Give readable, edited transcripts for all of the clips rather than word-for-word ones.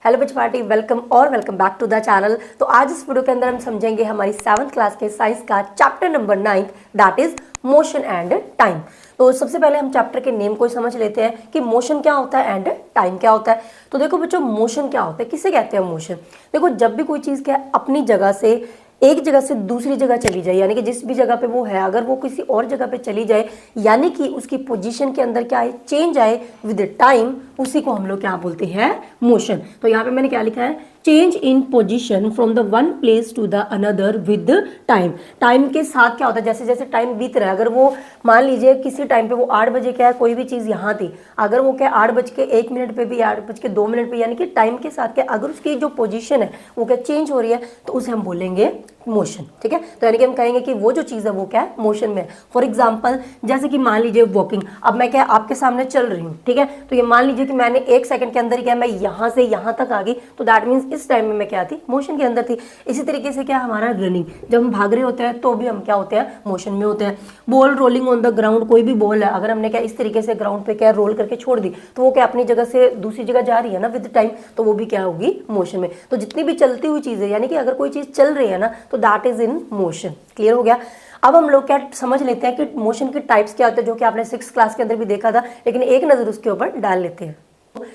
Hello बच्चे party, welcome back to the channel. तो आज इस वीडियो के अंदर हम समझेंगे हमारी 7th क्लास के साइंस का chapter number 9 that is motion and time. तो सबसे पहले हम चैप्टर के नेम को समझ लेते हैं कि मोशन क्या होता है एंड टाइम क्या होता है। तो देखो बच्चों, मोशन क्या होता है, किसे कहते हैं मोशन। देखो, जब भी कोई चीज़ क्या अपनी जगह से एक जगह से दूसरी जगह चली जाए, यानी कि जिस भी जगह पे वो है अगर वो किसी और जगह पे चली जाए, यानी कि उसकी पोजीशन के अंदर क्या आए, चेंज आए विद टाइम, उसी को हम लोग क्या बोलते हैं, मोशन। तो यहाँ पे मैंने क्या लिखा है, change in position from the one place to the another with time. Time के साथ क्या होता है, जैसे जैसे टाइम बीत रहा है, अगर वो मान लीजिए किसी टाइम पे वो 8 बजे क्या है, कोई भी चीज़ यहाँ थी, अगर वो क्या 8:01 पे भी 8:02 पे, यानी कि टाइम के साथ क्या अगर उसकी जो पोजीशन है वो क्या चेंज हो रही है, तो उसे हम बोलेंगे मोशन। ठीक है, तो यानी कि हम कहेंगे कि वो जो चीज़ है वो क्या है, मोशन में। फॉर एग्जाम्पल, जैसे कि मान लीजिए वॉकिंग, अब मैं क्या आपके सामने चल रही हूँ, ठीक है, तो ये मान लीजिए कि मैंने 1 सेकंड के अंदर क्या मैं यहाँ से यहाँ तक आ गई, तो दैट मीन्स इस टाइम में मैं क्या थी, मोशन के अंदर थी। इसी तरीके से क्या हमारा रनिंग, जब हम भाग रहे होते हैं तो भी हम क्या होते हैं, मोशन में होते हैं। Ball rolling on the ground, कोई भी बॉल है अगर हमने क्या इस तरीके से ग्राउंड पे क्या रोल करके छोड़ दी, तो वो क्या अपनी जगह से दूसरी जगह जा रही है ना विद टाइम, तो वो भी क्या होगी, मोशन में। तो जितनी भी चलती हुई चीज़ है, यानी कि अगर कोई चीज़ चल रही है ना, तो that is in motion. Clear हो गया। अब हम लोग क्या समझ लेते हैं कि मोशन के टाइप्स क्या होते हैं, जो कि आपने 6th क्लास के अंदर भी देखा था, लेकिन एक नज़र उसके ऊपर डाल लेते हैं।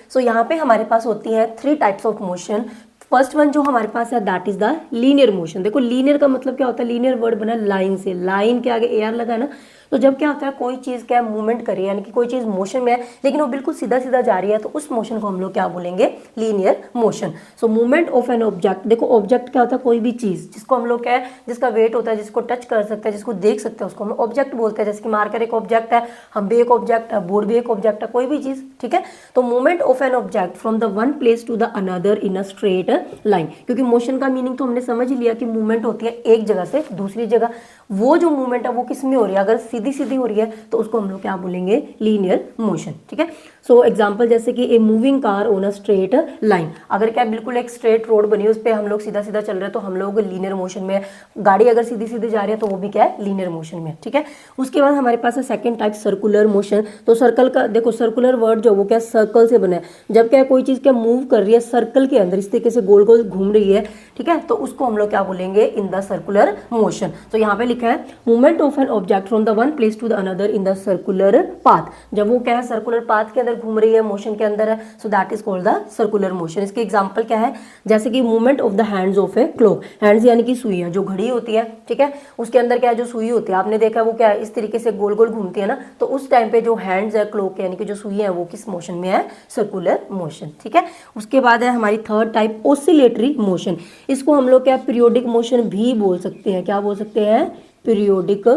सो यहाँ पे हमारे पास होती है 3 types of motion. First one जो हमारे पास है that is the linear motion. देखो, लीनियर का मतलब क्या होता है, लीनियर वर्ड बना लाइन से, लाइन के आगे एआर लगा है ना, तो जब क्या होता है कोई चीज़ क्या मूवमेंट करे, यानी कि कोई चीज़ मोशन में है लेकिन वो बिल्कुल सीधा सीधा जा रही है, तो उस मोशन को हम लोग क्या बोलेंगे, linear motion. So movement of an object, देखो ऑब्जेक्ट क्या होता है, कोई भी चीज़ जिसको हम लोग क्या है, जिसका वेट होता है, जिसको टच कर सकते हैं, जिसको देख सकते हैं, उसको हम ऑब्जेक्ट बोलते हैं। जैसे कि मार्कर एक ऑब्जेक्ट है, हम भी एक ऑब्जेक्ट है, बोर्ड भी एक ऑब्जेक्ट है, कोई भी चीज़। ठीक है, तो movement of an object from the one place to the another in a straight line, क्योंकि मोशन का मीनिंग तो हमने समझ लिया कि मूवमेंट होती है एक जगह से दूसरी जगह। वो जो मूवमेंट है वो किस में हो रही है, अगर सीधी सीधी हो रही है तो उसको हम लोग क्या बोलेंगे, लीनियर मोशन। ठीक है, सो एग्जांपल जैसे कि a moving car on a straight line, अगर क्या बिल्कुल एक स्ट्रेट रोड बनी है, उस पर हम लोग सीधा सीधा चल रहे हैं, तो हम लोग लीनियर मोशन में है। गाड़ी अगर सीधी सीधी जा रही है तो वो भी क्या है, लीनियर मोशन में। ठीक है, उसके बाद हमारे पास है सेकंड टाइप, सर्कुलर मोशन। तो सर्कल का देखो, सर्कुलर वर्ड जो वो क्या सर्कल से बना है, जब क्या कोई चीज़ क्या मूव कर रही है सर्कल के अंदर, इस तरीके से गोल गोल घूम रही है, ठीक है, तो उसको हम लोग क्या बोलेंगे, इन द सर्कुलर मोशन। तो यहाँ पे लिखा है movement of an object from the one place to the another in the circular path, जब वो क्या है सर्कुलर पाथ के अंदर घूम रही है, मोशन के अंदर है, so that is called the circular motion. इसके एग्जांपल क्या है, जैसे कि movement of the hands of a clock, hands यानी कि सुइयां, जो घड़ी होती है, ठीक है, उसके अंदर क्या है, जो सुई होती है, आपने देखा वो क्या है इस तरीके से गोल गोल घूमती है ना, तो उस टाइम पे जो हैंड्स है क्लॉक यानी कि जो सुइयां है वो किस मोशन में है, सर्कुलर मोशन। ठीक है, उसके बाद है हमारी थर्ड टाइप, ऑसिलेटरी मोशन। इसको हम लोग क्या पीरियोडिक मोशन भी बोल सकते हैं, क्या बोल सकते हैं, पीरियोडिक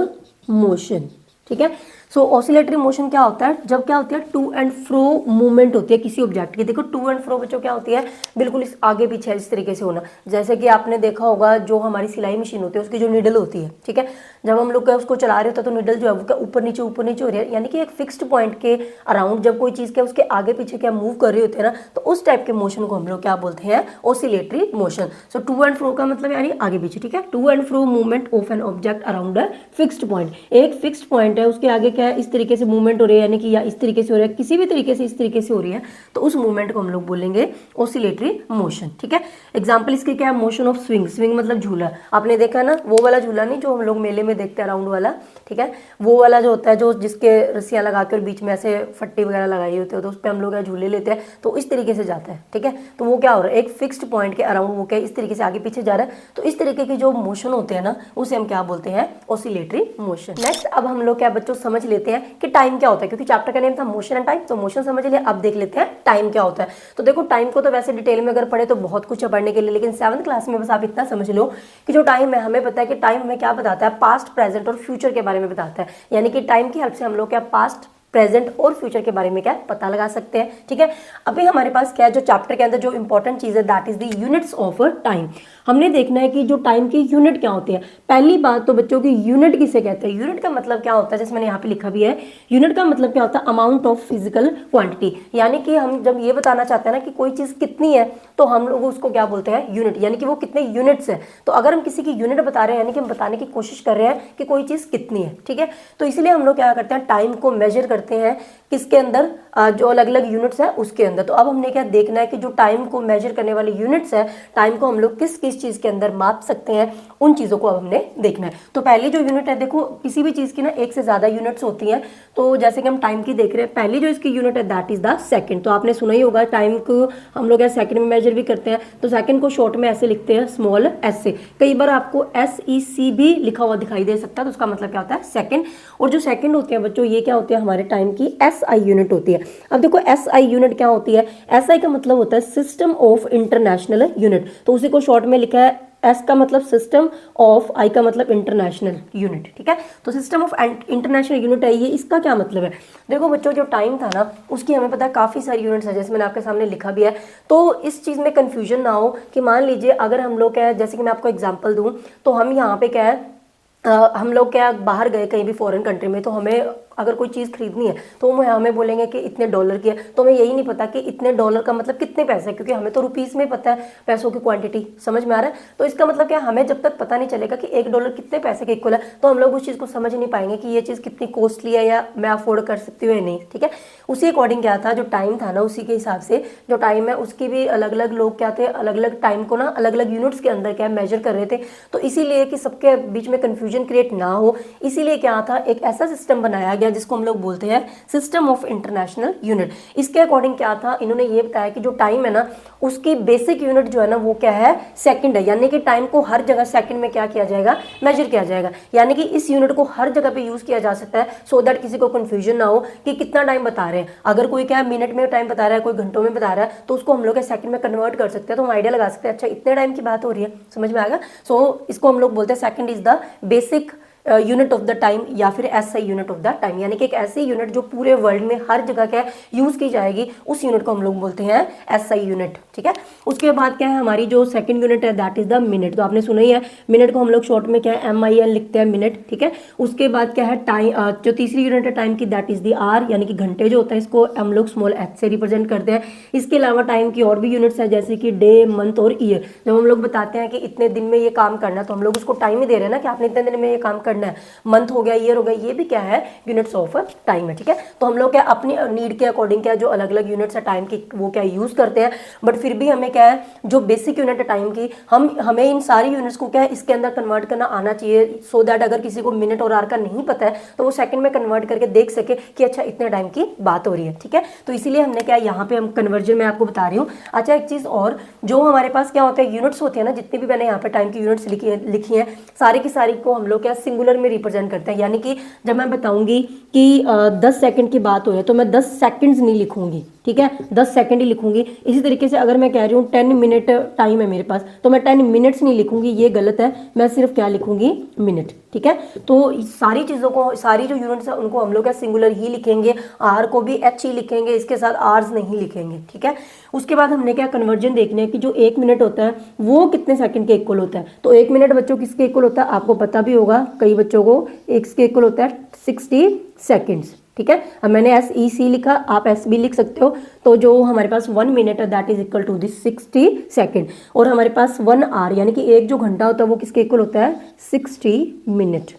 मोशन। ठीक है, सो ऑसिलेटरी मोशन क्या होता है, जब क्या होती है टू एंड फ्रो मूवमेंट होती है किसी ऑब्जेक्ट की। देखो टू एंड फ्रो बच्चों क्या होती है, बिल्कुल इस आगे पीछे इस तरीके से होना। जैसे कि आपने देखा होगा जो हमारी सिलाई मशीन होती है उसकी जो निडल होती है, ठीक है, जब हम लोग उसको चला रहे होते हैं तो निडल जो है वो क्या ऊपर नीचे हो रही है, यानी कि एक फिक्स्ड पॉइंट के अराउंड जब कोई चीज़ क्या उसके आगे पीछे क्या मूव कर रही होती है ना, तो उस टाइप के मोशन को हम लोग क्या बोलते हैं, oscillatory motion. So to and fro का मतलब यानी आगे पीछे। ठीक है, to and fro movement of an object around a fixed point, एक फिक्स्ड पॉइंट है उसके आगे क्या है इस तरीके से मूवमेंट हो रही है, यानी कि या इस तरीके से हो रहा है, किसी भी तरीके से इस तरीके से हो रही है, तो उस मूवमेंट को हम लोग बोलेंगे ऑसिलेटरी मोशन। ठीक है, एग्जांपल इसके क्या है, मोशन ऑफ स्विंग, स्विंग मतलब झूला, आपने देखा ना वो वाला झूला नहीं जो हम लोग मेले में देखते हैं राउंड वाला, ठीक है, वो वाला जो होता है जो जिसके रस्सियां लगा के और बीच में ऐसे फट्टी वगैरह लगाई होती है, तो उस पर हम लोग झूले लेते हैं, तो इस तरीके से जाता है। ठीक है, तो वो क्या हो रहा है, एक फिक्स्ड पॉइंट के अराउंड वो क्या इस तरीके से आगे पीछे जा रहा है, तो इस तरीके के जो मोशन होते हैं ना उसे हम क्या बोलते हैं, ऑसिलेटरी मोशन। नेक्स्ट अब हम लोग क्या बच्चों समझ लेते हैं कि टाइम क्या होता है, क्योंकि चैप्टर का नेम था मोशन एंड टाइम, तो मोशन समझ लिया, अब देख लेते हैं टाइम क्या होता है। तो देखो टाइम को तो वैसे डिटेल में अगर पढ़े तो बहुत कुछ है पढ़ने के लिए, लेकिन 7th क्लास में बस आप इतना समझ लो कि जो टाइम है हमें पता है कि टाइम हमें क्या बताता है, पास्ट प्रेजेंट और फ्यूचर के बारे में बताता है, यानी कि टाइम की हेल्प से हम लोग क्या पास्ट प्रेजेंट और फ्यूचर के बारे में क्या पता लगा सकते हैं। ठीक है, अभी हमारे पास क्या है, जो चैप्टर के अंदर जो इंपॉर्टेंट चीज है that is the units of time. हमने देखना है कि जो टाइम की यूनिट क्या होती है। पहली बात तो बच्चों की यूनिट किसे कहते हैं, यूनिट का मतलब क्या होता है, जैसे मैंने यहाँ पे लिखा भी है, यूनिट का मतलब क्या होता है, अमाउंट ऑफ फिजिकल क्वांटिटी, यानी कि हम जब ये बताना चाहते हैं ना कि कोई चीज कितनी है, तो हम लोग उसको क्या बोलते हैं, यूनिट, यानी कि वो कितने यूनिट्स है। तो अगर हम किसी की यूनिट बता रहे हैं यानी कि हम बताने की कोशिश कर रहे हैं कि कोई चीज कितनी है। ठीक है, तो इसलिए हम लोग क्या करते हैं, टाइम को मेजर करते हैं किसके अंदर, जो अलग अलग यूनिट्स है उसके अंदर। तो अब हमने क्या देखना है कि जो टाइम को मेजर करने वाली यूनिट्स है, टाइम को हम लोग किस किस चीज़ के अंदर माप सकते हैं, उन चीज़ों को अब हमने देखना है। तो पहली जो यूनिट है, देखो किसी भी चीज़ की ना एक से ज़्यादा यूनिट्स होती हैं। तो जैसे कि हम टाइम की देख रहे हैं, पहली जो इसकी यूनिट है दैट इज़ द सेकंड। तो आपने सुना ही होगा टाइम को हम लोग सेकंड में मेजर भी करते हैं। तो सेकंड को शॉर्ट में ऐसे लिखते हैं स्मॉल एस से। कई बार आपको SEC भी लिखा हुआ दिखाई दे सकता है, तो उसका मतलब क्या होता है सेकंड। और जो सेकंड होते हैं बच्चों, ये क्या होते हैं हमारे टाइम की SI यूनिट होती है। अब देखो SI यूनिट क्या होती है, SI का मतलब होता है सिस्टम ऑफ इंटरनेशनल यूनिट। तो उसी को शॉर्ट में लिखा है, S का मतलब सिस्टम, ऑफ I का मतलब इंटरनेशनल यूनिट, ठीक है। तो सिस्टम ऑफ इंटरनेशनल यूनिट है ये, इसका क्या मतलब है। देखो बच्चों, जो टाइम था ना उसकी हमें पता है काफ़ी सारी यूनिट्स है, जैसे मैंने आपके सामने लिखा भी है। तो इस चीज़ में कन्फ्यूजन ना हो कि मान लीजिए अगर हम लोग क्या है, जैसे कि मैं आपको एग्जाम्पल दूँ, तो हम यहाँ पे क्या है, हम लोग क्या बाहर गए कहीं भी फॉरेन कंट्री में, तो हमें अगर कोई चीज़ खरीदनी है तो वो हमें बोलेंगे कि इतने डॉलर की है। तो हमें यही नहीं पता कि इतने डॉलर का मतलब कितने पैसे, क्योंकि हमें तो रुपीस में पता है पैसों की क्वांटिटी, समझ में आ रहा है। तो इसका मतलब क्या, हमें जब तक पता नहीं चलेगा कि $1 कितने पैसे के इक्वल है, तो हम लोग उस चीज़ को समझ नहीं पाएंगे कि ये चीज़ कितनी कॉस्टली है या मैं अफोर्ड कर सकती हूँ या नहीं, ठीक है। उसी अकॉर्डिंग क्या था, जो टाइम था ना उसी के हिसाब से जो टाइम है उसकी भी अलग अलग लोग क्या थे, अलग अलग टाइम को ना अलग अलग यूनिट्स के अंदर क्या मेजर कर रहे थे। तो इसीलिए कि सबके बीच में कन्फ्यूजन क्रिएट ना हो, इसीलिए क्या था, एक ऐसा सिस्टम बनाया गया जिसको हम लोग बोलते हैं सिस्टम ऑफ इंटरनेशनल यूनिट। इसके अकॉर्डिंग क्या था, इन्होंने ये बताया कि जो टाइम है ना उसकी बेसिक यूनिट जो है ना वो क्या है, सेकंड है। यानी कि टाइम को हर जगह सेकंड में क्या किया जाएगा, मेजर किया जाएगा। यानी कि इस यूनिट को हर जगह पे यूज किया जा सकता है, सो दैट किसी को कंफ्यूजन ना हो कि कितना टाइम बता रहे हैं। अगर कोई क्या है मिनट में टाइम बता रहा है, कोई घंटों में बता रहा है, तो उसको हम लोग सेकंड में कन्वर्ट कर सकते हैं। तो हम आइडिया लगा सकते हैं, अच्छा इतने टाइम की बात हो रही है, समझ में आएगा। सो इसको हम लोग बोलते हैं second is the basic unit of the time, या फिर SI unit of the time. यानी कि एक ऐसी यूनिट जो पूरे वर्ल्ड में हर जगह क्या यूज की जाएगी, उस यूनिट को हम लोग बोलते हैं SI यूनिट, ठीक है। उसके बाद क्या है, हमारी जो सेकंड यूनिट है दैट इज द मिनट। तो आपने सुना ही है, मिनट को हम लोग शॉर्ट में क्या है MIN लिखते हैं, मिनट, ठीक है। उसके बाद क्या है टाइम, जो तीसरी यूनिट है टाइम की दैट इज द आर, यानी कि घंटे जो होता है इसको हम लोग स्मॉल h से रिप्रेजेंट करते हैं। इसके अलावा टाइम की और भी यूनिट्स है, जैसे कि डे, मंथ और ईयर। जब हम लोग बताते हैं कि इतने दिन में ये काम करना है, तो हम लोग उसको टाइम ही दे रहे हैं ना कि आपने इतने दिन में ये काम करना है। मंथ हो गया, ईयर हो गया, ये भी क्या है यूनिट्स ऑफ टाइम है, ठीक है। तो हम लोग क्या अपनी नीड के अकॉर्डिंग क्या जो अलग अलग यूनिट्स है टाइम की वो क्या यूज करते हैं। बट फिर भी हमें क्या है, जो बेसिक यूनिट है टाइम की, हमें इन सारी यूनिट्स को क्या है इसके अंदर कन्वर्ट करना आना चाहिए, सो दैट अगर किसी को मिनट और आर का नहीं पता है तो वो सेकंड में कन्वर्ट करके देख सके कि अच्छा इतने टाइम की बात हो रही है, ठीक है। तो इसीलिए हमने क्या यहाँ पे हम कन्वर्जन में आपको बता रही हूँ। अच्छा एक चीज और, जो हमारे पास क्या होता है यूनिट्स होती है ना, जितनी भी मैंने यहाँ पे टाइम की यूनिट्स लिखी है सारी की सारी को हम लोग क्या सिंगुलर में रिप्रेजेंट करते हैं। यानी कि जब मैं बताऊंगी कि 10 सेकंड की बात हो है तो मैं 10 सेकंड्स नहीं लिखूंगी, ठीक है, 10 सेकंड ही लिखूंगी। इसी तरीके से अगर मैं कह रही हूँ 10 मिनट टाइम है मेरे पास, तो मैं 10 मिनट्स नहीं लिखूंगी, ये गलत है, मैं सिर्फ क्या लिखूंगी, मिनट, ठीक है। तो सारी चीज़ों को, सारी जो यूनिट्स है उनको हम लोग क्या सिंगुलर ही लिखेंगे, आर को भी H ही लिखेंगे, इसके साथ आर्स नहीं लिखेंगे, ठीक है। उसके बाद हमने क्या कन्वर्जन देखने हैं कि जो 1 मिनट होता है वो कितने सेकंड के इक्वल होता है। तो 1 मिनट बच्चों किसके इक्वल होता है, आपको पता भी होगा, कई बच्चों को इसके इक्वल होता है 60 सेकेंड्स, ठीक है। अब मैंने SEC लिखा, आप S भी लिख सकते हो। तो जो हमारे पास 1 मिनट है that is equal to this 60 second, और हमारे पास 1 आवर यानी कि एक जो घंटा होता है वो किसके इक्वल होता है, 60 मिनट,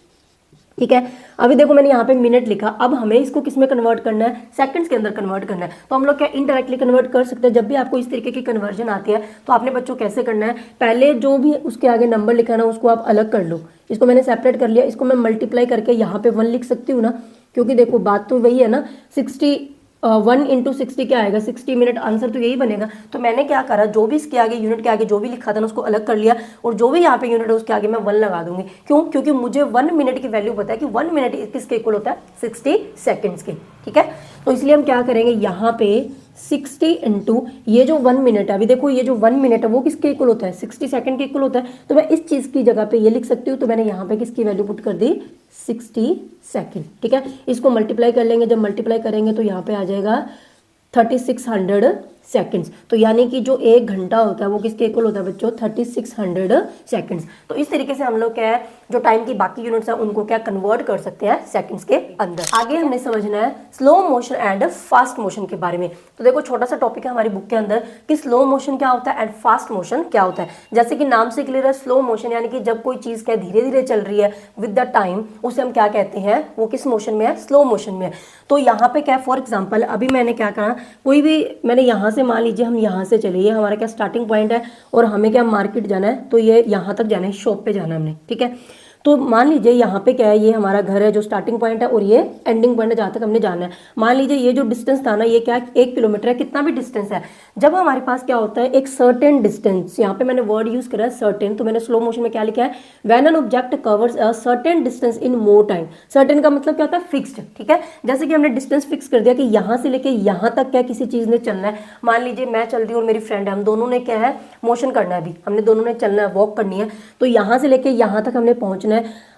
ठीक है। अभी देखो मैंने यहाँ पे मिनट लिखा, अब हमें इसको किस में कन्वर्ट करना है, सेकंड्स के अंदर कन्वर्ट करना है। तो हम लोग क्या इनडायरेक्टली कन्वर्ट कर सकते हैं। जब भी आपको इस तरीके की कन्वर्जन आती है तो आपने बच्चों कैसे करना है, पहले जो भी उसके आगे नंबर लिखा है ना उसको आप अलग कर लो। इसको मैंने सेपरेट कर लिया, इसको मैं मल्टीप्लाई करके यहाँ पे 1 लिख सकती हूँ ना, क्योंकि देखो बात तो वही है ना, 1 इंटू 60 क्या आएगा, 60 मिनट, आंसर तो यही बनेगा। तो मैंने क्या करा, जो भी इसके आगे यूनिट के आगे जो भी लिखा था ना उसको अलग कर लिया, और जो भी यहाँ पे यूनिट है उसके आगे मैं 1 लगा दूंगी। क्यों, क्योंकि मुझे 1 मिनट की वैल्यू पता है कि 1 मिनट किसके इक्वल होता है, 60 सेकेंड्स के, ठीक है। तो इसलिए हम क्या करेंगे, यहाँ पे 60 इंटू ये जो 1 मिनट है, अभी देखो ये जो 1 मिनट है वो किसके इक्वल होता है, 60 सेकंड के इक्वल होता है। तो मैं इस चीज़ की जगह पे ये लिख सकती हूँ, तो मैंने यहाँ पे किसकी वैल्यू पुट कर दी, 60 सेकंड, ठीक है। इसको मल्टीप्लाई कर लेंगे, जब मल्टीप्लाई करेंगे तो यहाँ पे आ जाएगा 3600 सेकंड्स। तो यानी कि जो 1 घंटा होता है वो किसके इक्वल होता है बच्चों, 3600 सेकंड्स। तो इस तरीके से हम लोग क्या है जो टाइम की बाकी यूनिट्स है उनको क्या कन्वर्ट कर सकते हैं सेकंड्स के अंदर। आगे हमने समझना है slow motion and fast motion के बारे में। तो देखो छोटा सा टॉपिक है हमारी बुक के अंदर कि स्लो मोशन क्या होता है एंड फास्ट मोशन क्या होता है। जैसे कि नाम से क्लियर है, स्लो मोशन यानी कि जब कोई चीज क्या धीरे धीरे चल रही है विद द टाइम, उसे हम क्या कहते हैं, वो किस मोशन में है, स्लो मोशन में है। तो यहाँ पे क्या, फॉर एग्जाम्पल अभी मैंने क्या कहा, कोई भी मैंने यहाँ से मान लीजिए हम यहाँ से चले, ये हमारा क्या स्टार्टिंग पॉइंट है और हमें क्या मार्केट जाना है, तो ये यहाँ तक जाना है, शॉप पे जाना है हमने, ठीक है। तो मान लीजिए यहाँ पे क्या है, ये हमारा घर है जो स्टार्टिंग पॉइंट है और ये एंडिंग पॉइंट है जहाँ तक हमने जाना है। मान लीजिए ये जो डिस्टेंस था ना, ये क्या 1 किलोमीटर है, कितना भी डिस्टेंस है। जब हमारे पास क्या होता है एक सर्टेन डिस्टेंस, यहाँ पे मैंने वर्ड यूज करा है सर्टेन, तो मैंने स्लो मोशन में क्या लिखा है, when an object covers a certain distance in more time. Certain का मतलब क्या होता है, फिक्स्ड, ठीक है। जैसे कि हमने डिस्टेंस फिक्स कर दिया कि यहाँ से लेके यहाँ तक क्या किसी चीज ने चलना है। मान लीजिए मैं चल रही हूँ और मेरी फ्रेंड है, हम दोनों ने क्या है मोशन करना है, अभी हमने दोनों ने चलना है, वॉक करनी है। तो यहाँ से लेके यहाँ तक हमने पहुंचना है।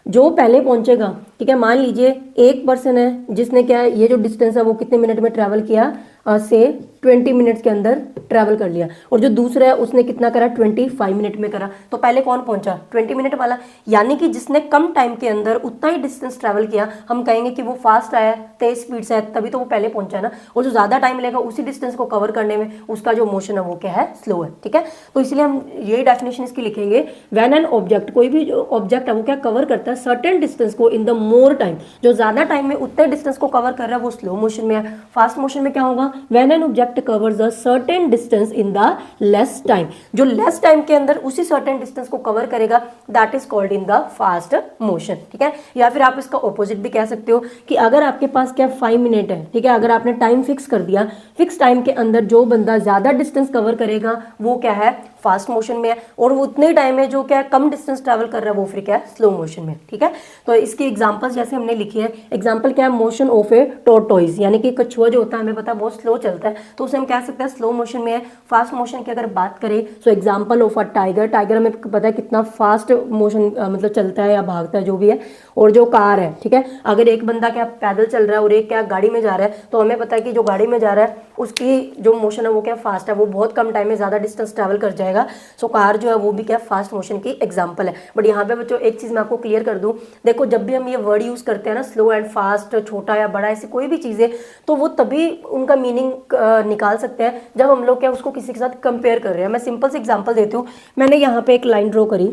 जो पहले पहुंचेगा, ठीक है, मान लीजिए एक पर्सन है जिसने क्या है ये जो डिस्टेंस है वो कितने मिनट में ट्रैवल किया, से 20 मिनट्स के अंदर ट्रैवल कर लिया। और जो दूसरा है उसने कितना करा, 25 मिनट में करा। तो पहले कौन पहुंचा, 20 मिनट वाला। यानी कि जिसने कम टाइम के अंदर उतना ही डिस्टेंस ट्रैवल किया, हम कहेंगे कि वो फास्ट आया, तेज स्पीड से आया, तभी तो वो पहले पहुंचा ना। और जो ज्यादा टाइम लेगा उसी डिस्टेंस को कवर करने में, उसका जो मोशन है वो क्या है, स्लो है, ठीक है। तो इसलिए हम ये डेफिनेशन इसकी लिखेंगे, व्हेन एन ऑब्जेक्ट, कोई भी जो ऑब्जेक्ट है वो क्या कवर करता है सर्टेन डिस्टेंस को इन द मोर टाइम, जो ज्यादा टाइम में उतने डिस्टेंस को कवर कर रहा है वो स्लो मोशन में है। फास्ट मोशन में क्या होगा, when an object covers a certain distance in the less time, जो लेस टाइम के अंदर उसी सर्टेन डिस्टेंस को कवर करेगा, that is called in the fast motion, ठीक है। या फिर आप इसका ऑपोजिट भी कह सकते हो कि अगर आपके पास क्या 5 मिनट है, ठीक है, अगर आपने टाइम फिक्स कर दिया, फिक्स टाइम के अंदर जो बंदा ज्यादा डिस्टेंस कवर करेगा वो क्या है, फास्ट मोशन में है। और वो उतने टाइम में जो क्या कम डिस्टेंस ट्रैवल कर रहा है वो फिर क्या है, स्लो मोशन में, ठीक है। तो इसकी एग्जांपल्स जैसे हमने लिखी है, एग्जांपल क्या है, मोशन ऑफ ए टॉर्टोइज, यानी कि कछुआ जो होता है हमें पता है बहुत स्लो चलता है, तो उसे हम कह सकते हैं स्लो मोशन में है। फास्ट मोशन की अगर बात करें so example of a tiger, tiger हमें पता है कितना फास्ट मोशन मतलब चलता है या भागता है जो भी है। और जो कार है, ठीक है, अगर एक बंदा क्या पैदल चल रहा है और एक क्या गाड़ी में जा रहा है, तो हमें पता है कि जो गाड़ी में जा रहा है उसकी जो मोशन है वो क्या फास्ट है, वो बहुत कम टाइम में ज्यादा डिस्टेंस ट्रैवल कर जाएगा। सो कार जो है वो भी क्या फास्ट मोशन की एग्जांपल है। बट यहाँ पे बच्चों एक चीज मैं आपको क्लियर कर दूं, देखो जब भी हम ये वर्ड यूज करते हैं ना, स्लो एंड फास्ट, छोटा या बड़ा, ऐसी कोई भी चीजें, तो वो तभी उनका मीनिंग निकाल सकते हैं जब हम लोग क्या उसको किसी के साथ कंपेयर कर रहे हैं। मैं सिंपल से एग्जांपल देती हूँ। मैंने यहाँ पे एक लाइन ड्रॉ करी,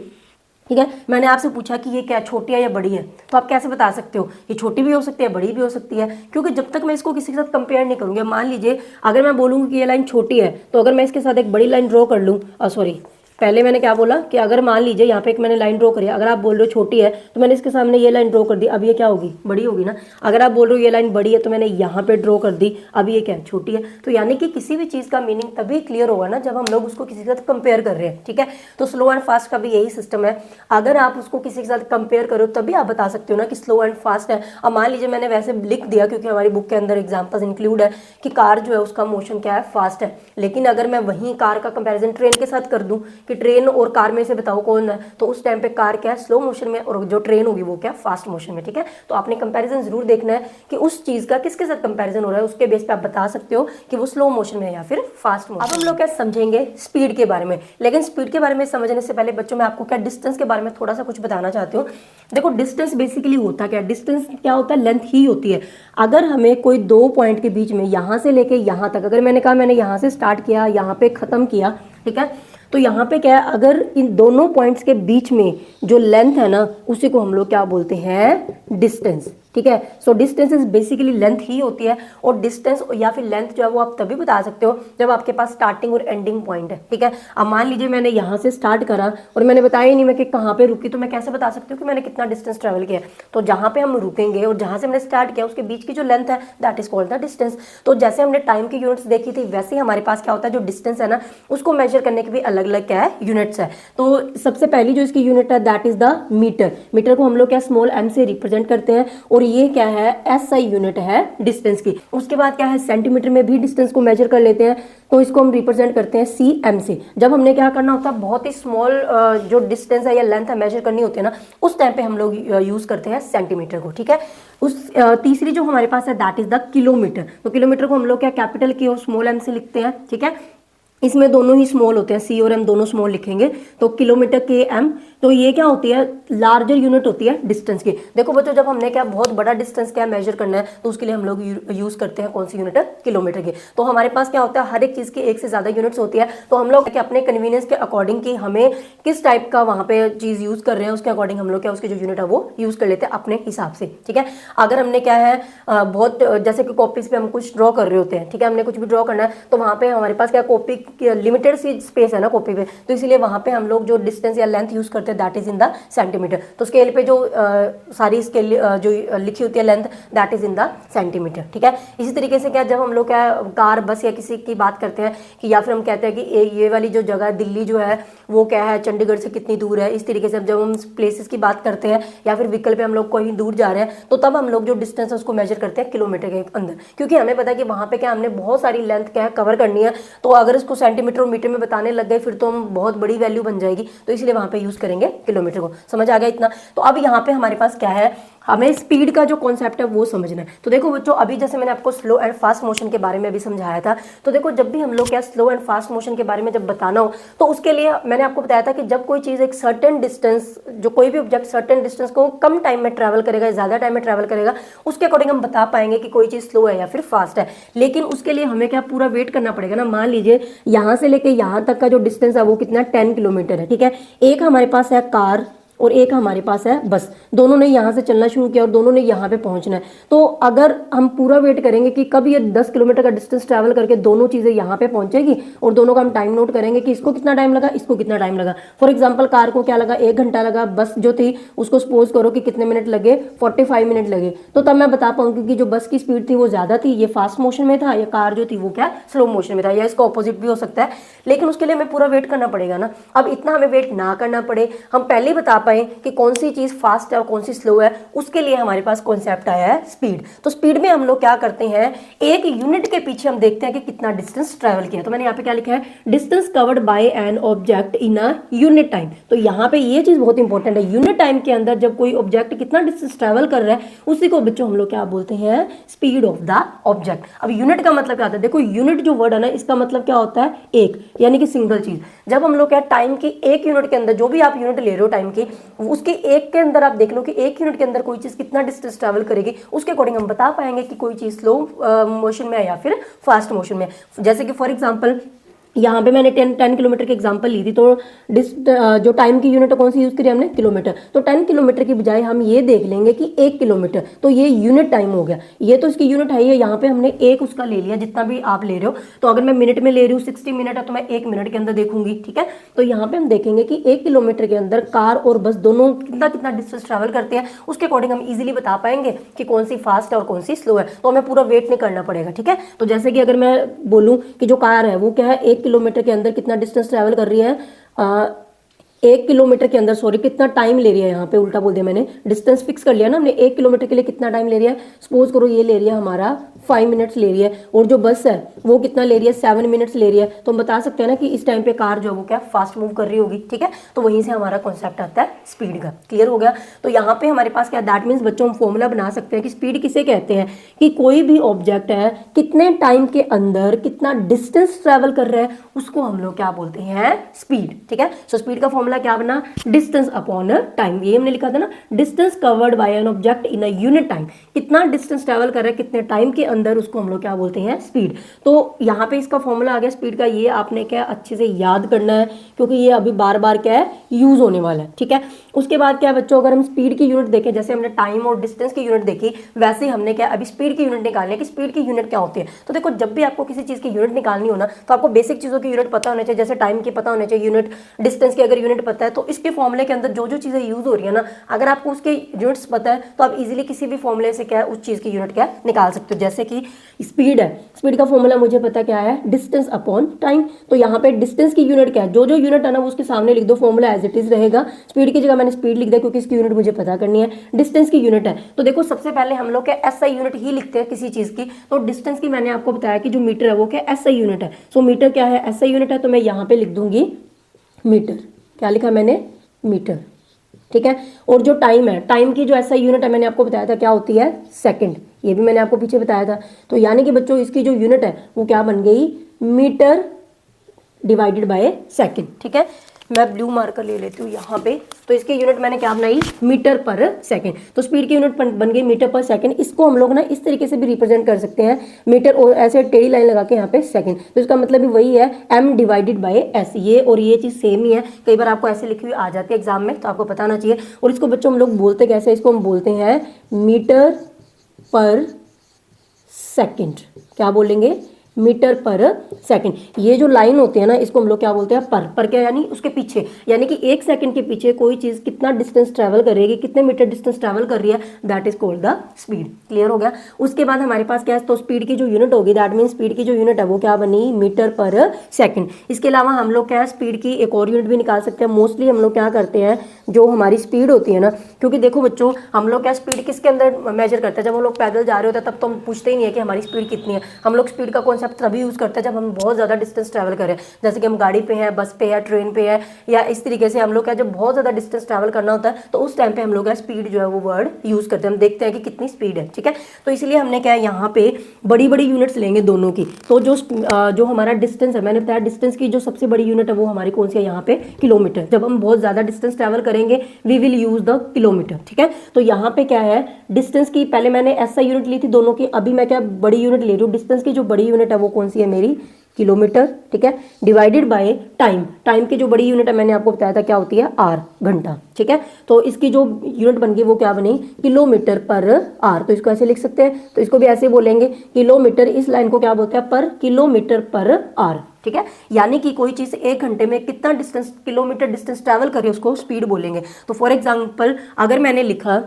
ठीक है, मैंने आपसे पूछा कि ये क्या छोटी है या बड़ी है, तो आप कैसे बता सकते हो, ये छोटी भी हो सकती है बड़ी भी हो सकती है, क्योंकि जब तक मैं इसको किसी के साथ कंपेयर नहीं करूंगी। मान लीजिए अगर मैं बोलूंगी कि ये लाइन छोटी है, तो अगर मैं इसके साथ एक बड़ी लाइन ड्रॉ कर लूँ, सॉरी पहले मैंने क्या बोला कि अगर मान लीजिए यहाँ पे एक मैंने लाइन ड्रॉ करी, अगर आप बोल रहे हो छोटी है तो मैंने इसके सामने ये लाइन ड्रॉ कर दी, अब ये क्या होगी, बड़ी होगी ना। अगर आप बोल रहे हो ये लाइन बड़ी है तो मैंने यहाँ पे ड्रॉ कर दी, अब ये क्या है, छोटी है। तो यानी कि किसी भी चीज़ का मीनिंग तभी क्लियर होगा ना जब हम लोग उसको किसी के साथ कंपेयर कर रहे हैं, ठीक है। तो स्लो एंड फास्ट का भी यही सिस्टम है, अगर आप उसको किसी के साथ कंपेयर करो तभी आप बता सकते हो ना कि स्लो एंड फास्ट है। अब मान लीजिए मैंने वैसे लिख दिया क्योंकि हमारी बुक के अंदर एग्जाम्पल्स इंक्लूड है कि कार जो है उसका मोशन क्या है, फास्ट है। लेकिन अगर मैं वहीं कार का कंपेरिजन ट्रेन के साथ कर दूं कि ट्रेन और कार में से बताओ कौन है, तो उस टाइम पे कार क्या है, स्लो मोशन में, और जो ट्रेन होगी वो क्या, फास्ट मोशन में, ठीक है। तो आपने कंपैरिजन जरूर देखना है कि उस चीज का किसके साथ कंपैरिजन हो रहा है, उसके बेस पे आप बता सकते हो कि वो स्लो मोशन में है या फिर फास्ट मोशन। अब हम लोग क्या समझेंगे स्पीड के बारे में, लेकिन स्पीड के बारे में समझने से पहले बच्चों मैं आपको क्या डिस्टेंस के बारे में थोड़ा सा कुछ बताना चाहती हूँ। देखो डिस्टेंस बेसिकली होता क्या, डिस्टेंस क्या होता है, लेंथ ही होती है। अगर हमें कोई 2 पॉइंट के बीच में यहाँ से लेके यहाँ तक, अगर मैंने कहा मैंने यहाँ से स्टार्ट किया यहाँ पे खत्म किया, ठीक है, तो यहाँ पे क्या है, अगर इन दोनों पॉइंट्स के बीच में जो लेंथ है ना उसी को हम लोग क्या बोलते हैं, डिस्टेंस, ठीक है। So distance is basically length ही होती है। और डिस्टेंस या फिर लेंथ जो है वो आप तभी बता सकते हो जब आपके पास स्टार्टिंग और एंडिंग पॉइंट है, ठीक है। अब मान लीजिए मैंने यहाँ से स्टार्ट करा और मैंने बताया ही नहीं मैं कि कहाँ पे रुकी, तो मैं कैसे बता सकती हूँ कि मैंने कितना डिस्टेंस ट्रेवल किया। तो जहाँ पे हम रुकेंगे और जहाँ से हमने स्टार्ट किया उसके बीच की जो लेंथ है that is called the distance. तो जैसे हमने टाइम की यूनिट्स देखी थी वैसे ही हमारे पास क्या होता है, जो डिस्टेंस है ना उसको मेजर करने की भी अलग अलग क्या है, यूनिट्स है। तो सबसे पहली जो इसकी यूनिट है that is the metre. Metre को हम लोग क्या स्मॉल m से रिप्रेजेंट करते हैं। और ये क्या है, SI यूनिट है डिस्टेंस की। उसके बाद क्या है, सेंटीमीटर में भी डिस्टेंस को मेजर कर लेते हैं, तो इसको हम रिप्रेजेंट करते हैं CM से। जब हमने क्या करना होता है, बहुत ही स्मॉल जो डिस्टेंस है या लेंथ है मेजर करनी होती है ना, उस टाइम पे हम लोग यूज करते हैं सेंटीमीटर को, ठीक है। उस तीसरी जो हमारे पास है दैट इज द किलोमीटर। तो किलोमीटर को हम लोग क्या कैपिटल की और स्मॉल m से लिखते हैं, ठीक है। इसमें दोनों ही स्मॉल होते हैं, C और M दोनों स्मॉल लिखेंगे, तो किलोमीटर KM। तो ये क्या होती है, लार्जर यूनिट होती है डिस्टेंस की। देखो बच्चों, जब हमने क्या बहुत बड़ा डिस्टेंस क्या मेजर करना है, तो उसके लिए हम लोग यूज करते हैं कौन सी यूनिट है, किलोमीटर की। तो हमारे पास क्या होता है, हर एक चीज की एक से ज्यादा यूनिट्स होती है, तो हम लोग अपने कन्वीनियंस के अकॉर्डिंग की हमें किस टाइप का वहां पे चीज यूज कर रहे हैं, उसके अकॉर्डिंग हम लोग क्या उसकी जो यूनिट है वो यूज कर लेते हैं अपने हिसाब से, ठीक है। अगर हमने क्या है बहुत जैसे कि कॉपीज पे हम कुछ ड्रॉ कर रहे होते हैं, ठीक है, हमने कुछ भी ड्रॉ करना है, तो वहां पे हमारे पास क्या कॉपी लिमिटेड स्पेस है ना कॉपी पे, तो इसीलिए वहां पे हम लोग जो डिस्टेंस या लेंथ यूज करते हैं that is in the centimetre. तो स्केल पे जो सारी स्केल जो लिखी होती है length that is in the centimetre, ठीक है। इसी तरीके से क्या जब हम लोग क्या कार बस या किसी की बात करते हैं कि या फिर हम कहते हैं कि ये वाली जो जगह दिल्ली जो है वो क्या है चंडीगढ़ से कितनी दूर है, इस तरीके से जब हम प्लेसेस की बात करते हैं या फिर व्हीकल पे हम लोग कहीं दूर जा रहे हैं, तो तब हम लोग जो डिस्टेंस है उसको मेजर करते हैं किलोमीटर के अंदर, क्योंकि हमें पता है कि वहां पे क्या हमने बहुत सारी लेंथ क्या है कवर करनी है। तो अगर इसको सेंटीमीटर और मीटर में बताने लग गए फिर तो हम बहुत बड़ी वैल्यू बन जाएगी, तो इसलिए वहां पे यूज करेंगे किलोमीटर को। समझ आ गया इतना। तो अब यहाँ पे हमारे पास क्या है, हमें स्पीड का जो कॉन्सेप्ट है वो समझना है। तो देखो बच्चों, अभी जैसे मैंने आपको स्लो एंड फास्ट मोशन के बारे में भी समझाया था, तो देखो जब भी हम लोग क्या स्लो एंड फास्ट मोशन के बारे में जब बताना हो, तो उसके लिए मैंने आपको बताया था कि जब कोई चीज़ एक सर्टेन डिस्टेंस, जो कोई भी ऑब्जेक्ट सर्टेन डिस्टेंस को कम टाइम में ट्रैवल करेगा, ज़्यादा टाइम में ट्रैवल करेगा, उसके अकॉर्डिंग हम बता पाएंगे कि कोई चीज़ स्लो है या फिर फास्ट है। लेकिन उसके लिए हमें क्या पूरा वेट करना पड़ेगा ना। मान लीजिए यहाँ से लेके यहाँ तक का जो डिस्टेंस है वो कितना 10 किलोमीटर है, ठीक है। एक हमारे पास है कार और एक हमारे पास है बस, दोनों ने यहाँ से चलना शुरू किया और दोनों ने यहाँ पे पहुंचना है। तो अगर हम पूरा वेट करेंगे कि कब ये 10 किलोमीटर का डिस्टेंस ट्रैवल करके दोनों चीजें यहाँ पे पहुंचेगी और दोनों का हम टाइम नोट करेंगे कि इसको कितना टाइम लगा, इसको कितना टाइम लगा। फॉर एग्जाम्पल कार को क्या लगा, 1 घंटा लगा, बस जो थी उसको सपोज करो कि कितने मिनट लगे, 45 मिनट लगे। तो तब मैं बता पाऊंगी कि जो बस की स्पीड थी वो ज्यादा थी, ये फास्ट मोशन में था, या कार जो थी वो क्या स्लो मोशन में था, या इसका ऑपोजिट भी हो सकता है। लेकिन उसके लिए हमें पूरा वेट करना पड़ेगा ना। अब इतना हमें वेट ना करना पड़े, हम पहले ही बता पाए कि कौन सी चीज फास्ट है और कौन सी स्लो है, उसके लिए हमारे पास कॉन्सेप्ट आया है स्पीड। तो स्पीड में हम लोग क्या करते हैं, एक यूनिट के पीछे हम देखते हैं कि कितना डिस्टेंस ट्रैवल किया। तो मैंने यहाँ पे क्या लिखा है, distance covered by an object in a unit time. तो यहाँ पे ये चीज बहुत इंपॉर्टेंट है, यूनिट टाइम के अंदर जब कोई ऑब्जेक्ट कितना डिस्टेंस ट्रैवल कर रहा है उसी को बच्चों हम लोग क्या बोलते हैं, स्पीड ऑफ द ऑब्जेक्ट। अब यूनिट का मतलब क्या होता है, देखो यूनिट जो वर्ड है ना इसका मतलब क्या होता है, एक, यानी कि सिंगल चीज। जब हम लोग क्या टाइम की एक यूनिट के अंदर जो भी आप यूनिट ले रहे हो टाइम की, उसके एक के अंदर आप देख लो कि एक यूनिट के अंदर कोई चीज कितना डिस्टेंस ट्रैवल करेगी, उसके अकॉर्डिंग हम बता पाएंगे कि कोई चीज स्लो मोशन में है या फिर फास्ट मोशन में। जैसे कि फॉर एग्जांपल यहाँ पे मैंने 10 किलोमीटर की एग्जांपल ली थी, तो जो टाइम की यूनिट कौन सी यूज करी हमने, किलोमीटर। तो 10 किलोमीटर की बजाय हम ये देख लेंगे कि 1 किलोमीटर, तो ये यूनिट टाइम हो गया। ये तो इसकी यूनिट है, यहाँ पे हमने एक उसका ले लिया, जितना भी आप ले रहे हो। तो अगर मैं मिनट में ले रही हूँ 60 मिनट है, तो मैं 1 मिनट के अंदर देखूंगी, ठीक है। तो यहाँ पे हम देखेंगे कि 1 किलोमीटर के अंदर कार और बस दोनों कितना कितना डिस्टेंस ट्रैवल करते हैं, उसके अकॉर्डिंग हम इजिली बता पाएंगे कि कौन सी फास्ट है और कौन सी स्लो है। तो हमें पूरा वेट नहीं करना पड़ेगा, ठीक है। तो जैसे कि अगर मैं बोलूँ कि जो कार है वो क्या है, 1 किलोमीटर के अंदर कितना डिस्टेंस ट्रैवल कर रही है, 1 किलोमीटर के अंदर, सॉरी, कितना टाइम ले रही है, यहाँ पे उल्टा बोल दिया मैंने, डिस्टेंस फिक्स कर लिया ना हमने, 1 किलोमीटर के लिए कितना टाइम ले रही है, सपोज करो ये ले रही है हमारा 5 मिनट्स ले रही है, और जो बस है वो कितना ले रही है, 7 मिनट्स ले रही है। तो हम बता सकते हैं ना कि इस टाइम पे कार जो है वो क्या फास्ट मूव कर रही होगी, ठीक है। तो वहीं से हमारा कॉन्सेप्ट आता है स्पीड का। क्लियर हो गया। तो यहाँ पे हमारे पास क्या, दैट मीन्स बच्चों हम फॉर्मूला बना सकते हैं कि स्पीड किसे कहते हैं, कि कोई भी ऑब्जेक्ट है कितने टाइम के अंदर कितना डिस्टेंस ट्रेवल कर रहा है, उसको हम लोग क्या बोलते हैं, स्पीड, ठीक है। सो स्पीड का फॉर्मूला क्या बना, डिस्टेंस अपॉन टाइम। ये हमने लिखा था ना, distance covered by an object in a unit time. कितना डिस्टेंस ट्रैवल कर रहा है कितने टाइम के अंदर, उसको हम लोग क्या बोलते हैं, स्पीड। तो यहाँ पे इसका फॉर्मूला आ गया स्पीड का। ये आपने क्या अच्छे से याद करना है, क्योंकि ये अभी बार बार क्या है, यूज होने वाला है, ठीक है। उसके बाद क्या बच्चों, अगर हम स्पीड की यूनिट देखें, जैसे हमने टाइम और डिस्टेंस की यूनिट देखी, वैसे ही हमने क्या अभी स्पीड की यूनिट निकालनी है कि स्पीड की यूनिट क्या होती है। तो देखो जब भी आपको किसी चीज की यूनिट निकालनी हो ना, तो आपको बेसिक चीजों की यूनिट पता होना चाहिए। जैसे टाइम की पता होना चाहिए यूनिट, डिस्टेंस की अगर यूनिट यूनिट पता है तो इसके फॉर्मूले के अंदर जो जो चीज़ें यूज हो रही है ना, अगर आपको उसके यूनिट्स पता है तो आप इजीली किसी भी फॉर्मूले से क्या है उस चीज़ की यूनिट क्या निकाल सकते हो। जैसे कि स्पीड है, स्पीड का फॉर्मूला मुझे पता क्या है, डिस्टेंस अपॉन टाइम। तो यहाँ पे डिस्टेंस की यूनिट क्या है, जो जो यूनिट है ना वो उसके सामने लिख दो, फॉर्मूला एज इट इज रहेगा। स्पीड की जगह मैंने स्पीड लिख दिया क्योंकि इसकी यूनिट मुझे पता करनी है। डिस्टेंस की यूनिट है तो देखो सबसे पहले हम लोग क्या एसआई यूनिट ही लिखते हैं किसी चीज की। तो डिस्टेंस की मैंने आपको बताया कि जो मीटर है वो क्या एसआई यूनिट है। सो मीटर क्या है, एसआई यूनिट है, तो मैं यहाँ पे लिख दूंगी मीटर। क्या लिखा मैंने, मीटर, ठीक है। और जो टाइम है, टाइम की जो एसआई यूनिट है मैंने आपको बताया था क्या होती है, सेकंड। ये भी मैंने आपको पीछे बताया था। तो यानी कि बच्चों इसकी जो यूनिट है वो क्या बन गई, मीटर डिवाइडेड बाय सेकंड, ठीक है। मैं ब्लू मार्कर ले लेती हूँ यहाँ पे। तो इसकी यूनिट मैंने क्या बनाई, मीटर पर सेकंड। तो स्पीड की यूनिट बन गई मीटर पर सेकंड। इसको हम लोग ना इस तरीके से भी रिप्रेजेंट कर सकते हैं, मीटर और ऐसे टेढ़ी लाइन लगा के यहाँ पे सेकंड। तो इसका मतलब भी वही है, m डिवाइडेड बाय s। ये और ये चीज सेम ही है, कई बार आपको ऐसे लिखी हुई आ जाती है एग्जाम में, तो आपको पता होना चाहिए। और इसको बच्चों हम लोग बोलते कैसे, इसको हम बोलते हैं मीटर पर सेकंड। क्या बोलेंगे, मीटर पर सेकंड। ये जो लाइन होती है ना इसको हम लोग क्या बोलते हैं, पर क्या यानी उसके पीछे, यानी कि एक सेकंड के पीछे कोई चीज कितना डिस्टेंस ट्रेवल करेगी, कितने मीटर डिस्टेंस ट्रेवल कर रही है, that is called the speed. Clear हो गया। उसके बाद हमारे पास क्या है, तो स्पीड की जो यूनिट होगी, दैट मीन स्पीड की जो यूनिट है वो क्या बनी, मीटर पर सेकंड। इसके अलावा हम लोग क्या है स्पीड की एक और यूनिट भी निकाल सकते हैं। मोस्टली हम लोग क्या करते हैं, जो हमारी स्पीड होती है ना, क्योंकि देखो बच्चों हम लोग क्या स्पीड किसके अंदर मेजर करते हैं, जब हम लोग पैदल जा रहे होते हैं तब तो हम पूछते ही नहीं है कि हमारी स्पीड कितनी है। हम लोग स्पीड का कॉन्सेप्ट तभी यूज करते हैं जब हम बहुत ज़्यादा डिस्टेंस ट्रैवल करें, जैसे कि हम गाड़ी पे हैं, बस पे है, ट्रेन पे है, या इस तरीके से हम लोग क्या जब बहुत ज़्यादा डिस्टेंस ट्रैवल करना होता है तो उस टाइम पे हम लोग स्पीड जो है वो वर्ड यूज करते हैं। हम देखते हैं कि कितनी स्पीड है, ठीक है। तो इसलिए हमने क्या है यहाँ पे बड़ी बड़ी यूनिट्स लेंगे दोनों की। तो जो हमारा डिस्टेंस है, मैंने बताया डिस्टेंस की जो सबसे बड़ी यूनिट है वो हमारी कौन सी है यहाँ पे, किलोमीटर। जब हम बहुत ज़्यादा डिस्टेंस ट्रैवल करेंगे we will use the kilometre, ठीक है। तो यहाँ पे क्या है डिस्टेंस की, पहले मैंने ऐसा यूनिट ली थी दोनों की, अभी मैं क्या बड़ी यूनिट ले रही हूँ। डिस्टेंस की जो बड़ी यूनिट है वो कौन सी है मेरी, किलोमीटर, ठीक है, डिवाइडेड बाय टाइम। टाइम की जो बड़ी यूनिट है मैंने आपको बताया था क्या होती है, आर, घंटा, ठीक है। तो इसकी जो यूनिट बन गई वो क्या बनी, किलोमीटर पर आर। तो इसको ऐसे लिख सकते हैं, तो इसको भी ऐसे बोलेंगे किलोमीटर, इस लाइन को क्या बोलते हैं, पर किलोमीटर पर आर, ठीक है। यानी कि कोई चीज एक घंटे में कितना डिस्टेंस, किलोमीटर डिस्टेंस ट्रैवल करे उसको स्पीड बोलेंगे। तो फॉर एग्जांपल अगर मैंने लिखा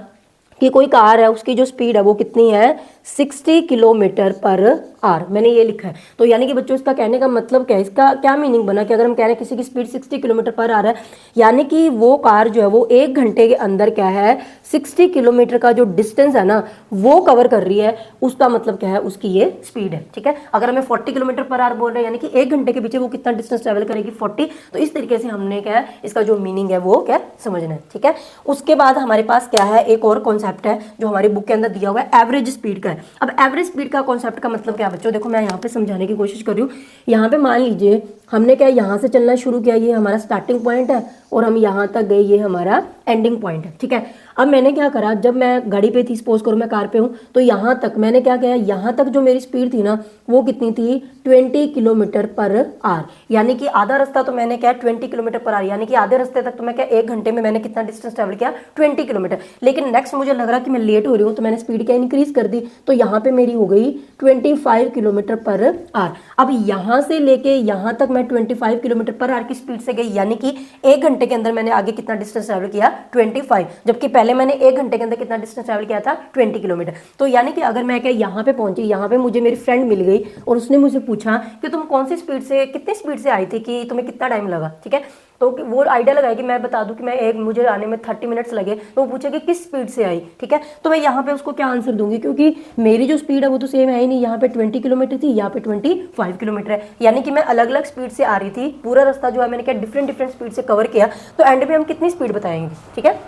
कि कोई कार है उसकी जो स्पीड है वो कितनी है, 60 किलोमीटर पर आर, मैंने ये लिखा है। तो यानी कि बच्चों इसका कहने का मतलब क्या है, इसका क्या मीनिंग बना कि अगर हम कह रहे हैं किसी की स्पीड 60 किलोमीटर पर आर है, यानी कि वो कार जो है वो एक घंटे के अंदर क्या है 60 किलोमीटर का जो डिस्टेंस है ना वो कवर कर रही है, उसका मतलब क्या है, उसकी ये स्पीड है, ठीक है। अगर हमें 40 किलोमीटर पर आर बोल रहे हैं यानी कि एक घंटे के पीछे वो कितना डिस्टेंस ट्रेवल करेगी, 40। तो इस तरीके से हमने क्या है इसका जो मीनिंग है वो क्या समझना है, ठीक है। उसके बाद हमारे पास क्या है, एक और कॉन्सेप्ट है जो हमारी बुक के अंदर दिया हुआ है, एवरेज स्पीड का है। अब एवरेज स्पीड का कॉन्सेप्ट का मतलब क्या है बच्चों, देखो मैं यहाँ पे समझाने की कोशिश कर रही हूँ। यहाँ पे मान लीजिए हमने क्या यहाँ से चलना शुरू किया, ये हमारा स्टार्टिंग पॉइंट है और हम यहाँ तक गए, ये हमारा एंडिंग पॉइंट है, ठीक है। अब मैंने क्या करा, जब मैं गाड़ी पे थी, सपोज करो मैं कार पे हूँ, तो यहाँ तक मैंने क्या किया, यहाँ तक जो मेरी स्पीड थी ना वो कितनी थी, 20 किलोमीटर पर आर। यानी कि आधा रास्ता तो मैंने क्या 20 किलोमीटर पर आर, यानी कि आधे रास्ते तक तो मैं क्या एक घंटे में मैंने कितना डिस्टेंस ट्रेवल किया, 20 किलोमीटर। लेकिन नेक्स्ट मुझे लग रहा कि मैं लेट हो रही हूँ तो मैंने स्पीड क्या इंक्रीज कर दी, तो यहाँ पे मेरी हो गई 25 किलोमीटर पर आर। अब यहाँ से लेके यहाँ तक मैं 25 किलोमीटर पर आर की स्पीड से गई, यानी कि एक घंटे के अंदर मैंने आगे कितना डिस्टेंस ट्रैवल किया, 25, जबकि पहले मैंने एक घंटे के अंदर कितना डिस्टेंस ट्रैवल किया था, 20 किलोमीटर। तो यानी कि अगर मैं क्या यहाँ पे पहुंची, यहाँ पे मुझे मेरी फ्रेंड मिल गई और उसने मुझे पूछा कि तुम कौन सी स्पीड से, कितनी स्पीड से आई थी, कि तुम्हें कितना टाइम लगा, ठीक है। तो वो आइडिया लगाया कि मैं बता दूं कि मुझे आने में 30 मिनट्स लगे, तो वो पूछेगी किस स्पीड से आई, ठीक है। तो मैं यहाँ पे उसको क्या आंसर दूंगी, क्योंकि मेरी जो स्पीड है वो तो सेम है ही नहीं, यहाँ पे 20 किलोमीटर थी, यहाँ पे 25 किलोमीटर है, यानी कि मैं अलग अलग स्पीड से आ रही थी। पूरा रास्ता जो है मैंने क्या डिफरेंट स्पीड से कवर किया, तो एंड में हम कितनी स्पीड बताएंगे, ठीक है।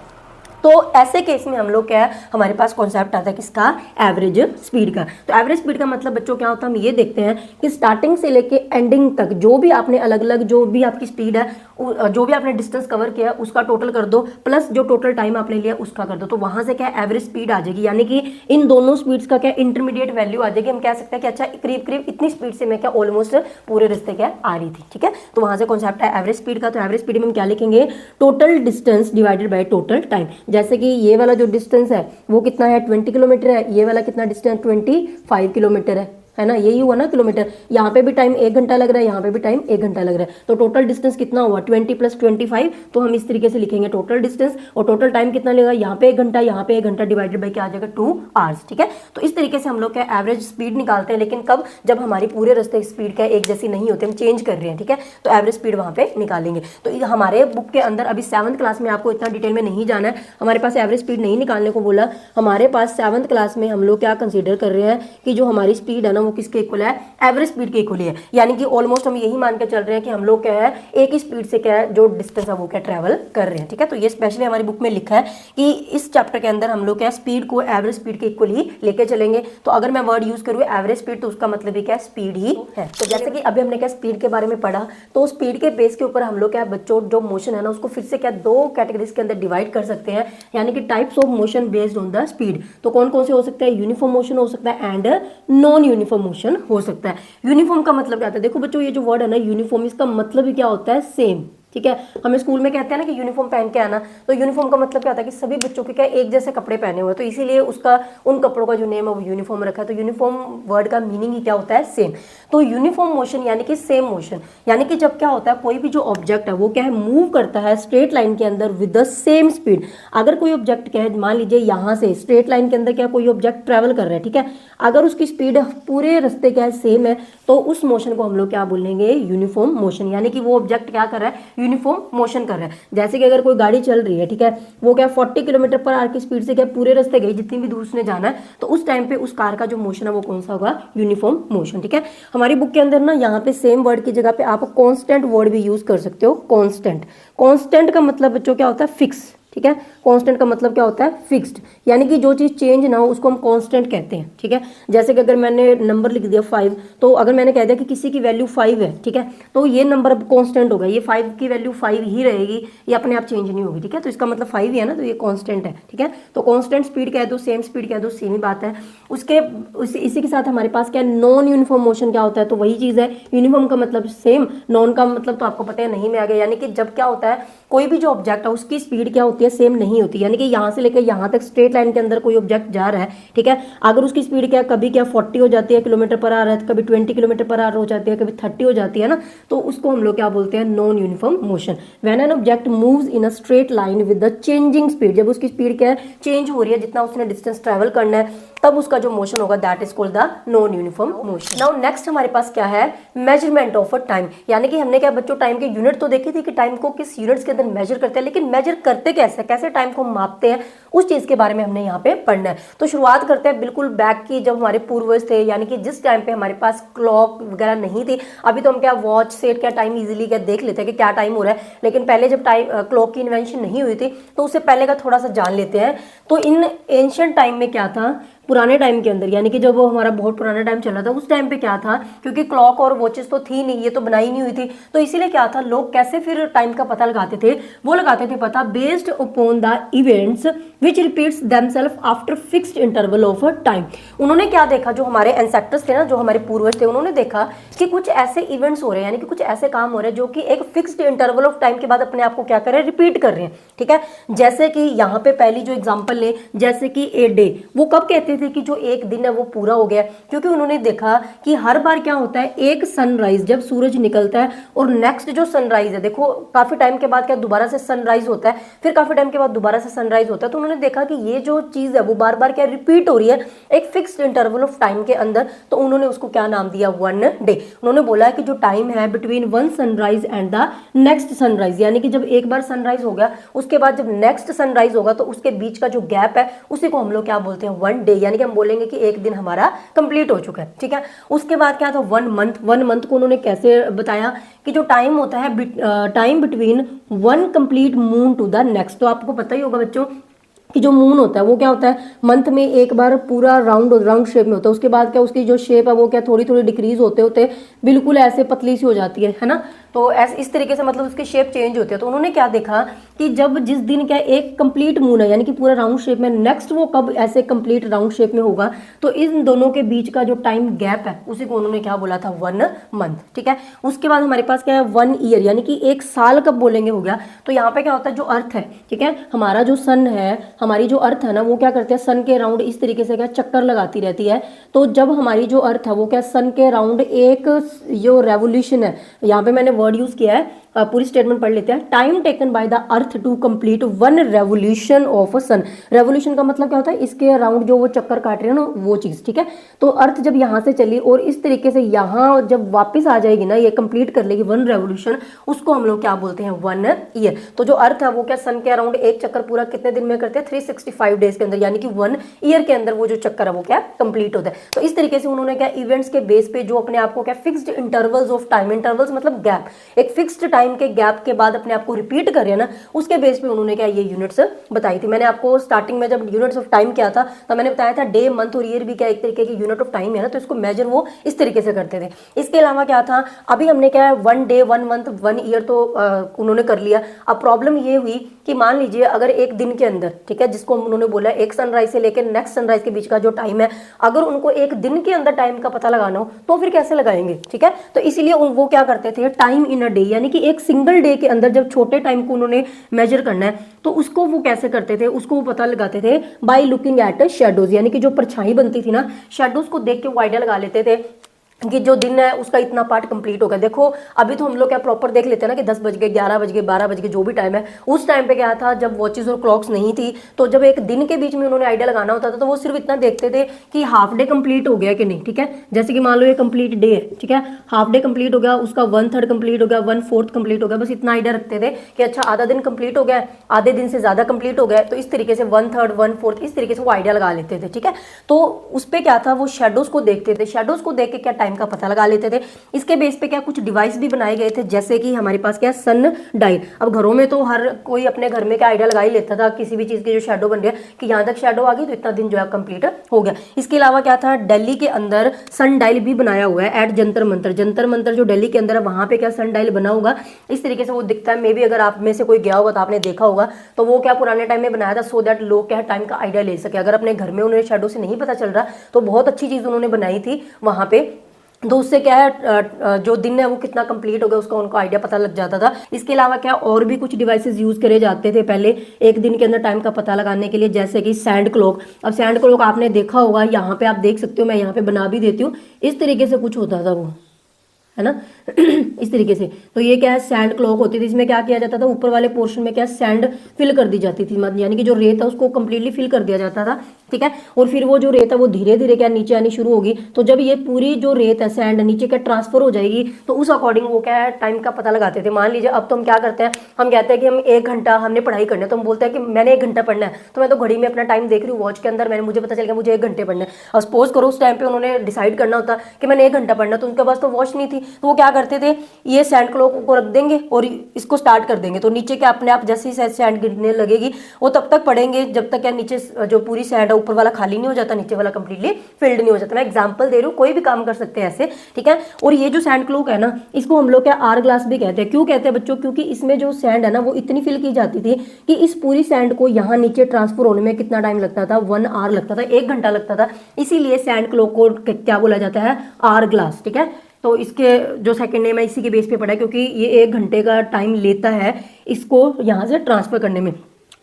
तो ऐसे केस में हम लोग क्या है, हमारे पास कॉन्सेप्ट आता है किसका, एवरेज स्पीड का। तो एवरेज स्पीड का मतलब बच्चों क्या होता है, हम ये देखते हैं कि स्टार्टिंग से लेके एंडिंग तक जो भी आपने अलग अलग जो भी आपकी स्पीड है, जो भी आपने डिस्टेंस कवर किया उसका टोटल कर दो, प्लस जो टोटल टाइम आपने लिया उसका कर दो, तो वहां से क्या एवरेज स्पीड आ जाएगी। यानी कि इन दोनों स्पीड्स का क्या इंटरमीडिएट वैल्यू आ जाएगी। हम कह सकते हैं कि अच्छा करीब करीब इतनी स्पीड से मैं क्या ऑलमोस्ट पूरे रास्ते क्या आ रही थी, ठीक है। तो वहां से कॉन्सेप्ट है एवरेज स्पीड का। तो एवरेज स्पीड में हम क्या लिखेंगे, total distance divided by total time. जैसे कि ये वाला जो डिस्टेंस है वो कितना है, 20 किलोमीटर है, ये वाला कितना डिस्टेंस 25 किलोमीटर है, है ना, यही हुआ ना किलोमीटर। यहाँ पे भी टाइम 1 घंटा लग रहा है, यहाँ पे भी टाइम 1 घंटा लग रहा है, तो टोटल डिस्टेंस कितना हुआ 20 + 25। तो हम इस तरीके से लिखेंगे टोटल डिस्टेंस, और टोटल टाइम कितना लगेगा, यहाँ पे 1 घंटा, यहाँ पे 1 घंटा, डिवाइडेड बाई क्या आ जाएगा 2 आवर्स। ठीक है, तो इस तरीके से हम लोग क्या एवरेज स्पीड निकालते हैं, लेकिन कब, जब हमारी पूरे रास्ते स्पीड क्या एक जैसी नहीं होती, हम चेंज कर रहे हैं। ठीक है, तो एवरेज स्पीड वहाँ पे निकालेंगे। तो हमारे बुक के अंदर अभी 7th क्लास में आपको इतना डिटेल में नहीं जाना है, हमारे पास एवरेज स्पीड नहीं निकालने को बोला। हमारे पास 7th क्लास में हम लोग क्या कंसीडर कर रहे हैं कि जो हमारी स्पीड है ना वो किसके इक्वल है, एवरेज स्पीड के इक्वल है। यानी कि ऑलमोस्ट हम यही मान के चल रहे हैं कि हम लोग क्या है एक ही स्पीड से क्या है जो डिस्टेंस है वो क्या ट्रैवल कर रहे हैं। ठीक है, तो ये स्पेशली हमारी बुक में लिखा है कि इस चैप्टर के अंदर हम लोग क्या स्पीड को एवरेज स्पीड के इक्वल ही लेके चलेंगे। तो अगर मैं वर्ड यूज करूँ एवरेज स्पीड, तो उसका मतलब भी क्या स्पीड ही है। तो जैसे कि अभी हमने क्या स्पीड के बारे में पढ़ा, तो स्पीड के बेस के ऊपर हम लोग क्या बच्चों जो मोशन है ना उसको फिर से क्या 2 कैटेगरीज के अंदर डिवाइड कर सकते हैं, यानी कि types of motion based on the speed. तो कौन कौन से हो सकते हैं, यूनिफॉर्म मोशन हो सकता है एंड नॉन यूनिफॉर्म मोशन हो सकता है। यूनिफॉर्म का मतलब क्या होता है, देखो बच्चों ये जो वर्ड है ना यूनिफॉर्म, इसका मतलब ही क्या होता है, सेम। ठीक है, हमें स्कूल में कहते हैं ना कि यूनिफॉर्म पहन के आना, तो यूनिफॉर्म का मतलब क्या होता है कि सभी बच्चों के क्या एक जैसे कपड़े पहने हुए हैं, तो इसीलिए उसका उन कपड़ों का जो नेम है वो यूनिफॉर्म रखा है। तो यूनिफॉर्म वर्ड का मीनिंग ही क्या होता है, सेम। तो यूनिफॉर्म मोशन यानी कि सेम मोशन, यानी कि जब क्या होता है कोई भी जो ऑब्जेक्ट है वो क्या है मूव करता है स्ट्रेट लाइन के अंदर विद द सेम स्पीड। अगर कोई ऑब्जेक्ट क्या है, मान लीजिए यहाँ से स्ट्रेट लाइन के अंदर क्या कोई ऑब्जेक्ट ट्रेवल कर रहा है, ठीक है, अगर उसकी स्पीड पूरे रास्ते क्या है सेम है, तो उस मोशन को हम लोग क्या बोलेंगे, यूनिफॉर्म मोशन। यानी कि वो ऑब्जेक्ट क्या कर रहा है, यूनिफॉर्म मोशन कर रहा है। जैसे कि अगर कोई गाड़ी चल रही है, ठीक है, वो क्या 40 किलोमीटर/आवर की स्पीड से क्या पूरे रास्ते गई, जितनी भी दूर उसने जाना है, तो उस टाइम पे उस कार का जो मोशन है वो कौन सा होगा, यूनिफॉर्म मोशन। ठीक है, हमारी बुक के अंदर ना यहाँ पे सेम वर्ड की जगह पे आप कांस्टेंट वर्ड भी यूज कर सकते हो। कांस्टेंट, कांस्टेंट का मतलब बच्चों क्या होता है, फिक्स। ठीक है, कांस्टेंट का मतलब क्या होता है, फिक्स्ड, यानी कि जो चीज चेंज ना हो उसको हम कांस्टेंट कहते हैं। ठीक है, जैसे कि अगर मैंने नंबर लिख दिया 5, तो अगर मैंने कह दिया कि किसी की वैल्यू 5 है, ठीक है, तो ये नंबर अब कांस्टेंट होगा, ये 5 की वैल्यू 5 ही रहेगी, ये अपने आप चेंज नहीं होगी। ठीक है, तो इसका मतलब 5 ही है ना, तो ये कांस्टेंट है। ठीक है, तो कांस्टेंट स्पीड कह दो, सेम स्पीड कह दो, सेम ही बात है। इसी के साथ हमारे पास क्या नॉन यूनिफॉर्म मोशन क्या होता है, तो वही चीज है, यूनिफॉर्म का मतलब सेम, नॉन का मतलब तो आपको पता है नहीं में आ गया। यानी कि जब क्या होता है कोई भी जो ऑब्जेक्ट है उसकी स्पीड क्या होती है, सेम नहीं होती। यानी कि यहाँ से लेकर यहाँ तक स्ट्रेट लाइन के अंदर कोई ऑब्जेक्ट जा रहा है, ठीक है, अगर उसकी स्पीड क्या कभी क्या 40 हो जाती है किलोमीटर/आवर है, कभी 20 किलोमीटर/आवर हो जाती है, कभी 30 हो जाती है ना, तो उसको हम लोग क्या बोलते हैं, non uniform motion. When an object moves in a straight line with the changing speed, जब उसकी स्पीड क्या है चेंज हो रही है, जितना उसने डिस्टेंस ट्रेवल करना है, तब उसका जो मोशन होगा that is called the non uniform motion. Now next हमारे पास क्या है, मेजरमेंट ऑफ अ टाइम। यानी कि हमने क्या बच्चों टाइम के यूनिट तो देखे थे कि टाइम को किस यूनिट्स के अंदर मेजर करते हैं, लेकिन मेजर करते कैसे, कैसे टाइम को मापते हैं, उस चीज के बारे में हमने यहाँ पे पढ़ना है। तो शुरुआत करते हैं बिल्कुल बैक की, जब हमारे पूर्वज थे, यानी कि जिस टाइम पे हमारे पास क्लॉक वगैरह नहीं थी। अभी तो हम क्या वॉच सेट क्या टाइम इजीली क्या देख लेते हैं कि क्या टाइम हो रहा है, लेकिन पहले जब टाइम क्लॉक की इन्वेंशन नहीं हुई थी, तो उससे पहले का थोड़ा सा जान लेते हैं। तो इन एंशिएंट टाइम में क्या था, पुराने टाइम के अंदर, यानी कि जब वो हमारा बहुत पुराना टाइम चला था, उस टाइम पे क्या था, क्योंकि क्लॉक और वॉचेस तो थी नहीं, ये तो बनाई नहीं हुई थी, तो इसीलिए क्या था, लोग कैसे फिर टाइम का पता लगाते थे, वो लगाते थे पता based upon the events which repeats themself after fixed interval of time. उन्होंने क्या देखा, जो हमारे एंसेस्टर्स थे ना, जो हमारे पूर्वज थे, उन्होंने देखा कि कुछ ऐसे इवेंट्स हो रहे हैं, यानी कि कुछ ऐसे काम हो रहे हैं जो कि एक फिक्स्ड इंटरवल ऑफ टाइम के बाद अपने आप को क्या कर रहे हैं, रिपीट कर रहे हैं। ठीक है, जैसे कि यहाँ पे पहली जो एग्जाम्पल ले, जैसे कि ए डे, वो कब कहते थे कि जो एक दिन है वो पूरा हो गया, क्योंकि उन्होंने देखा कि हर बार क्या होता है, एक सनराइज जब सूरज निकलता है और नेक्स्ट जो सनराइज है, देखो काफी टाइम के बाद क्या दोबारा से सनराइज होता है, फिर काफी टाइम के बाद दोबारा से सनराइज होता है, तो उन्होंने देखा कि ये जो चीज है वो बार बार क्या रिपीट हो रही है एक फिक्स्ड इंटरवल ऑफ टाइम के अंदर, तो उन्होंने उसको क्या नाम दिया, वन डे। उन्होंने बोला कि जो टाइम है between one sunrise and the next sunrise, यानी कि जब एक बार सनराइज हो गया उसके बाद जब नेक्स्ट सनराइज होगा तो उसके बीच का जो गैप है उसी को हम लोग क्या बोलते हैं, वन डे। यानी कि हम बोलेंगे कि एक दिन हमारा कंप्लीट हो चुका है। ठीक है, उसके बाद क्या था, वन मंथ। वन मंथ को उन्होंने कैसे बताया कि जो टाइम होता है time between one complete moon to the next, तो आपको पता ही होगा बच्चों कि जो मून होता है वो क्या होता है, मंथ में एक बार पूरा राउंड शेप में होता है, उसके बाद क्या उसकी जो शेप है वो क्या थोड़ी थोड़ी डिक्रीज होते होते बिल्कुल ऐसे पतली सी हो जाती है ना, तो ऐसे इस तरीके से मतलब उसकी शेप चेंज होती है। तो उन्होंने क्या देखा कि जब जिस दिन क्या एक कंप्लीट मून है, यानी कि पूरा राउंड शेप में, नेक्स्ट वो कब ऐसे कंप्लीट राउंड शेप में होगा, तो इन दोनों के बीच का जो टाइम गैप है उसी को उन्होंने क्या बोला था, वन मंथ। ठीक है, उसके बाद हमारे पास क्या है, वन ईयर, यानी कि एक साल कब बोलेंगे हो गया। तो यहाँ पे क्या होता है, जो अर्थ है, ठीक है, हमारा जो सन है, हमारी जो अर्थ है ना वो क्या करते हैं, सन के अराउंड इस तरीके से क्या चक्कर लगाती रहती है। तो जब हमारी जो अर्थ है वो क्या सन के अराउंड एक जो रेवोल्यूशन है, यहाँ पे मैंने वर्ड यूज किया है, पूरी स्टेटमेंट पढ़ लेते हैं। Time taken by the earth to complete one revolution of a sun. Revolution का मतलब क्या होता है, इसके अराउंड जो वो चक्कर काट रहे हैं ना वो चीज, ठीक है। तो अर्थ जब यहाँ से चली और इस तरीके से यहाँ जब वापस आ जाएगी ना, ये कंप्लीट कर लेगी वन रेवोल्यूशन, उसको हम लोग क्या बोलते हैं, 1 ईयर। तो जो अर्थ है वो क्या सन के अराउंड एक चक्कर पूरा कितने दिन में करते हैं, 365 डेज के अंदर, यानी कि 1 ईयर के अंदर वो जो चक्कर है वो क्या कंप्लीट होता है। तो इस तरीके से उन्होंने क्या इवेंट्स के बेस पे जो अपने आप को क्या fixed intervals of time, intervals मतलब गैप, एक फिक्स्ड टाइम के गैप के बाद अपने आप को रिपीट कर रहे हैं ना, उसके बेस पे उन्होंने क्या ये यूनिट्स बताई थी। मैंने आपको स्टार्टिंग में जब यूनिट्स ऑफ टाइम क्या था तो मैंने बताया था डे, मंथ और ईयर भी क्या एक तरीके की यूनिट ऑफ टाइम है ना, तो इसको मेजर वो इस तरीके से करते थे। इसके अलावा क्या था, अभी हमने क्या है 1 डे 1 मंथ 1 ईयर तो उन्होंने कर लिया। अब प्रॉब्लम ये हुई कि मान लीजिए अगर एक दिन के अंदर, ठीक है, जिसको उन्होंने बोला एक सनराइज से लेकर नेक्स्ट सनराइज के बीच का जो टाइम है, अगर उनको एक दिन के अंदर टाइम का पता लगाना हो तो फिर कैसे लगाएंगे, ठीक है। तो इसीलिए वो क्या करते थे, टाइम इन अ डे, यानी कि एक सिंगल डे के अंदर जब छोटे टाइम को उन्होंने मेजर करना है तो उसको वो कैसे करते थे, उसको वो पता लगाते थे बाय लुकिंग एट शेडोज, यानी कि जो परछाई बनती थी ना, शेडोज को देख के वो आइडिया लगा लेते थे कि जो दिन है उसका इतना पार्ट कंप्लीट हो गया। देखो अभी तो हम लोग क्या प्रॉपर देख लेते हैं ना कि 10 बज गए, 11 बज गए, 12 बज गए, जो भी टाइम है। उस टाइम पे क्या था, जब वॉचेस और क्लॉक्स नहीं थी, तो जब एक दिन के बीच में उन्होंने आइडिया लगाना होता था तो वो सिर्फ इतना देखते थे कि हाफ डे कंप्लीट हो गया कि नहीं, ठीक है। जैसे कि मान लो ये कंप्लीट डे है, ठीक है, हाफ डे कंप्लीट हो गया, उसका 1/3 कंप्लीट हो गया, 1/4 कंप्लीट हो गया, बस इतना आइडिया रखते थे कि अच्छा आधा दिन कंप्लीट हो गया, आधे दिन से ज्यादा कंप्लीट हो गया, तो इस तरीके से 1/3 1/4 इस तरीके से वो आइडिया लगा लेते थे, ठीक है। तो उस पर क्या था, वो शेडोज को देखते थे, शेडोज को देख के क्या टाइम का पता लगा लेते थे। इसके बेस पे क्या कुछ डिवाइस भी बनाए गए थे, जैसे कि हमारे पास क्या सन डायल। अब घरों में तो हर कोई अपने घर में क्या आइडिया लगा ही लेता था किसी भी चीज की जो शेडो बन रही है कि यहाँ तक शेडो आ गई तो इतना दिन जो है कंप्लीट हो गया। इसके अलावा क्या था, दिल्ली के अंदर सन डायल भी बनाया हुआ है एट जंतर मंतर। जंतर मंतर जो दिल्ली के अंदर है वहां पे क्या सन डायल बना होगा, इस तरीके से वो दिखता है। मे भी अगर आप में से कोई गया होगा तो आपने देखा होगा, तो वो क्या पुराने टाइम में बनाया था सो दैट लोग क्या टाइम का आइडिया ले सके। अगर अपने घर में उन्हें शेडो से नहीं पता चल रहा तो बहुत अच्छी चीज उन्होंने बनाई थी वहां पे, तो उससे क्या है जो दिन है वो कितना कंप्लीट हो गया उसका उनको आइडिया पता लग जाता था। इसके अलावा क्या और भी कुछ डिवाइसेस यूज करे जाते थे पहले एक दिन के अंदर टाइम का पता लगाने के लिए, जैसे कि सैंड क्लॉक। अब सैंड क्लॉक आपने देखा होगा, यहाँ पे आप देख सकते हो, मैं यहाँ पे बना भी देती हूँ, इस तरीके से कुछ होता था वो, है ना इस तरीके से। तो ये क्या है, सैंड क्लॉक होती थी। इसमें क्या किया जाता था, ऊपर वाले पोर्शन में क्या सैंड फिल कर दी जाती थी, यानी कि जो रेत है उसको कंप्लीटली फिल कर दिया जाता था, ठीक है। और फिर वो जो रेत है वो धीरे धीरे क्या नीचे आनी शुरू होगी। तो जब ये पूरी जो रेत है सैंड नीचे क्या ट्रांसफर हो जाएगी तो उस अकॉर्डिंग वो क्या है टाइम का पता लगाते थे। मान लीजिए अब तो हम क्या करते हैं, हम कहते हैं कि हम 1 घंटा हमने पढ़ाई करनी है, तो हम बोलते हैं कि मैंने 1 घंटा पढ़ना है, तो मैं तो घड़ी में अपना टाइम देख रही हूँ वॉच के अंदर, मैंने मुझे पता चल गया मुझे 1 घंटे पढ़ना है। अब सपोज करो उस टाइम पे उन्होंने डिसाइड करना होता कि मैंने 1 घंटा पढ़ना, तो उनके पास तो वॉच नहीं थी, तो वो क्या करते थे, ये सैंड क्लॉक को रख देंगे और इसको स्टार्ट कर देंगे। तो नीचे क्या अपने आप जैसे ही सैंड गिरने लगेगी वो तब तक पढ़ेंगे जब तक क्या नीचे जो पूरी सैंड है ऊपर वाला खाली नहीं हो जाता, नीचे वाला कंप्लीटली फिल्ड नहीं हो जाता। मैं एग्जांपल दे रही हूँ, कोई भी काम कर सकते हैं ऐसे, ठीक है। और ये जो सैंड क्लॉक है ना, इसको हम लोग क्या आर ग्लास भी कहते हैं। क्यों कहते हैं बच्चों, क्योंकि इसमें जो सैंड है ना वो इतनी फिल की जाती थी कि इस पूरी सैंड को यहाँ नीचे ट्रांसफर होने में कितना टाइम लगता था, 1 आवर लगता था, 1 घंटा लगता था। इसीलिए सैंड क्लॉक को क्या बोला जाता है, आर ग्लास, ठीक है। तो इसके जो सेकंड नेम है इसी के बेस पे पढ़ा है, क्योंकि ये 1 घंटे का टाइम लेता है इसको यहाँ से ट्रांसफर करने में।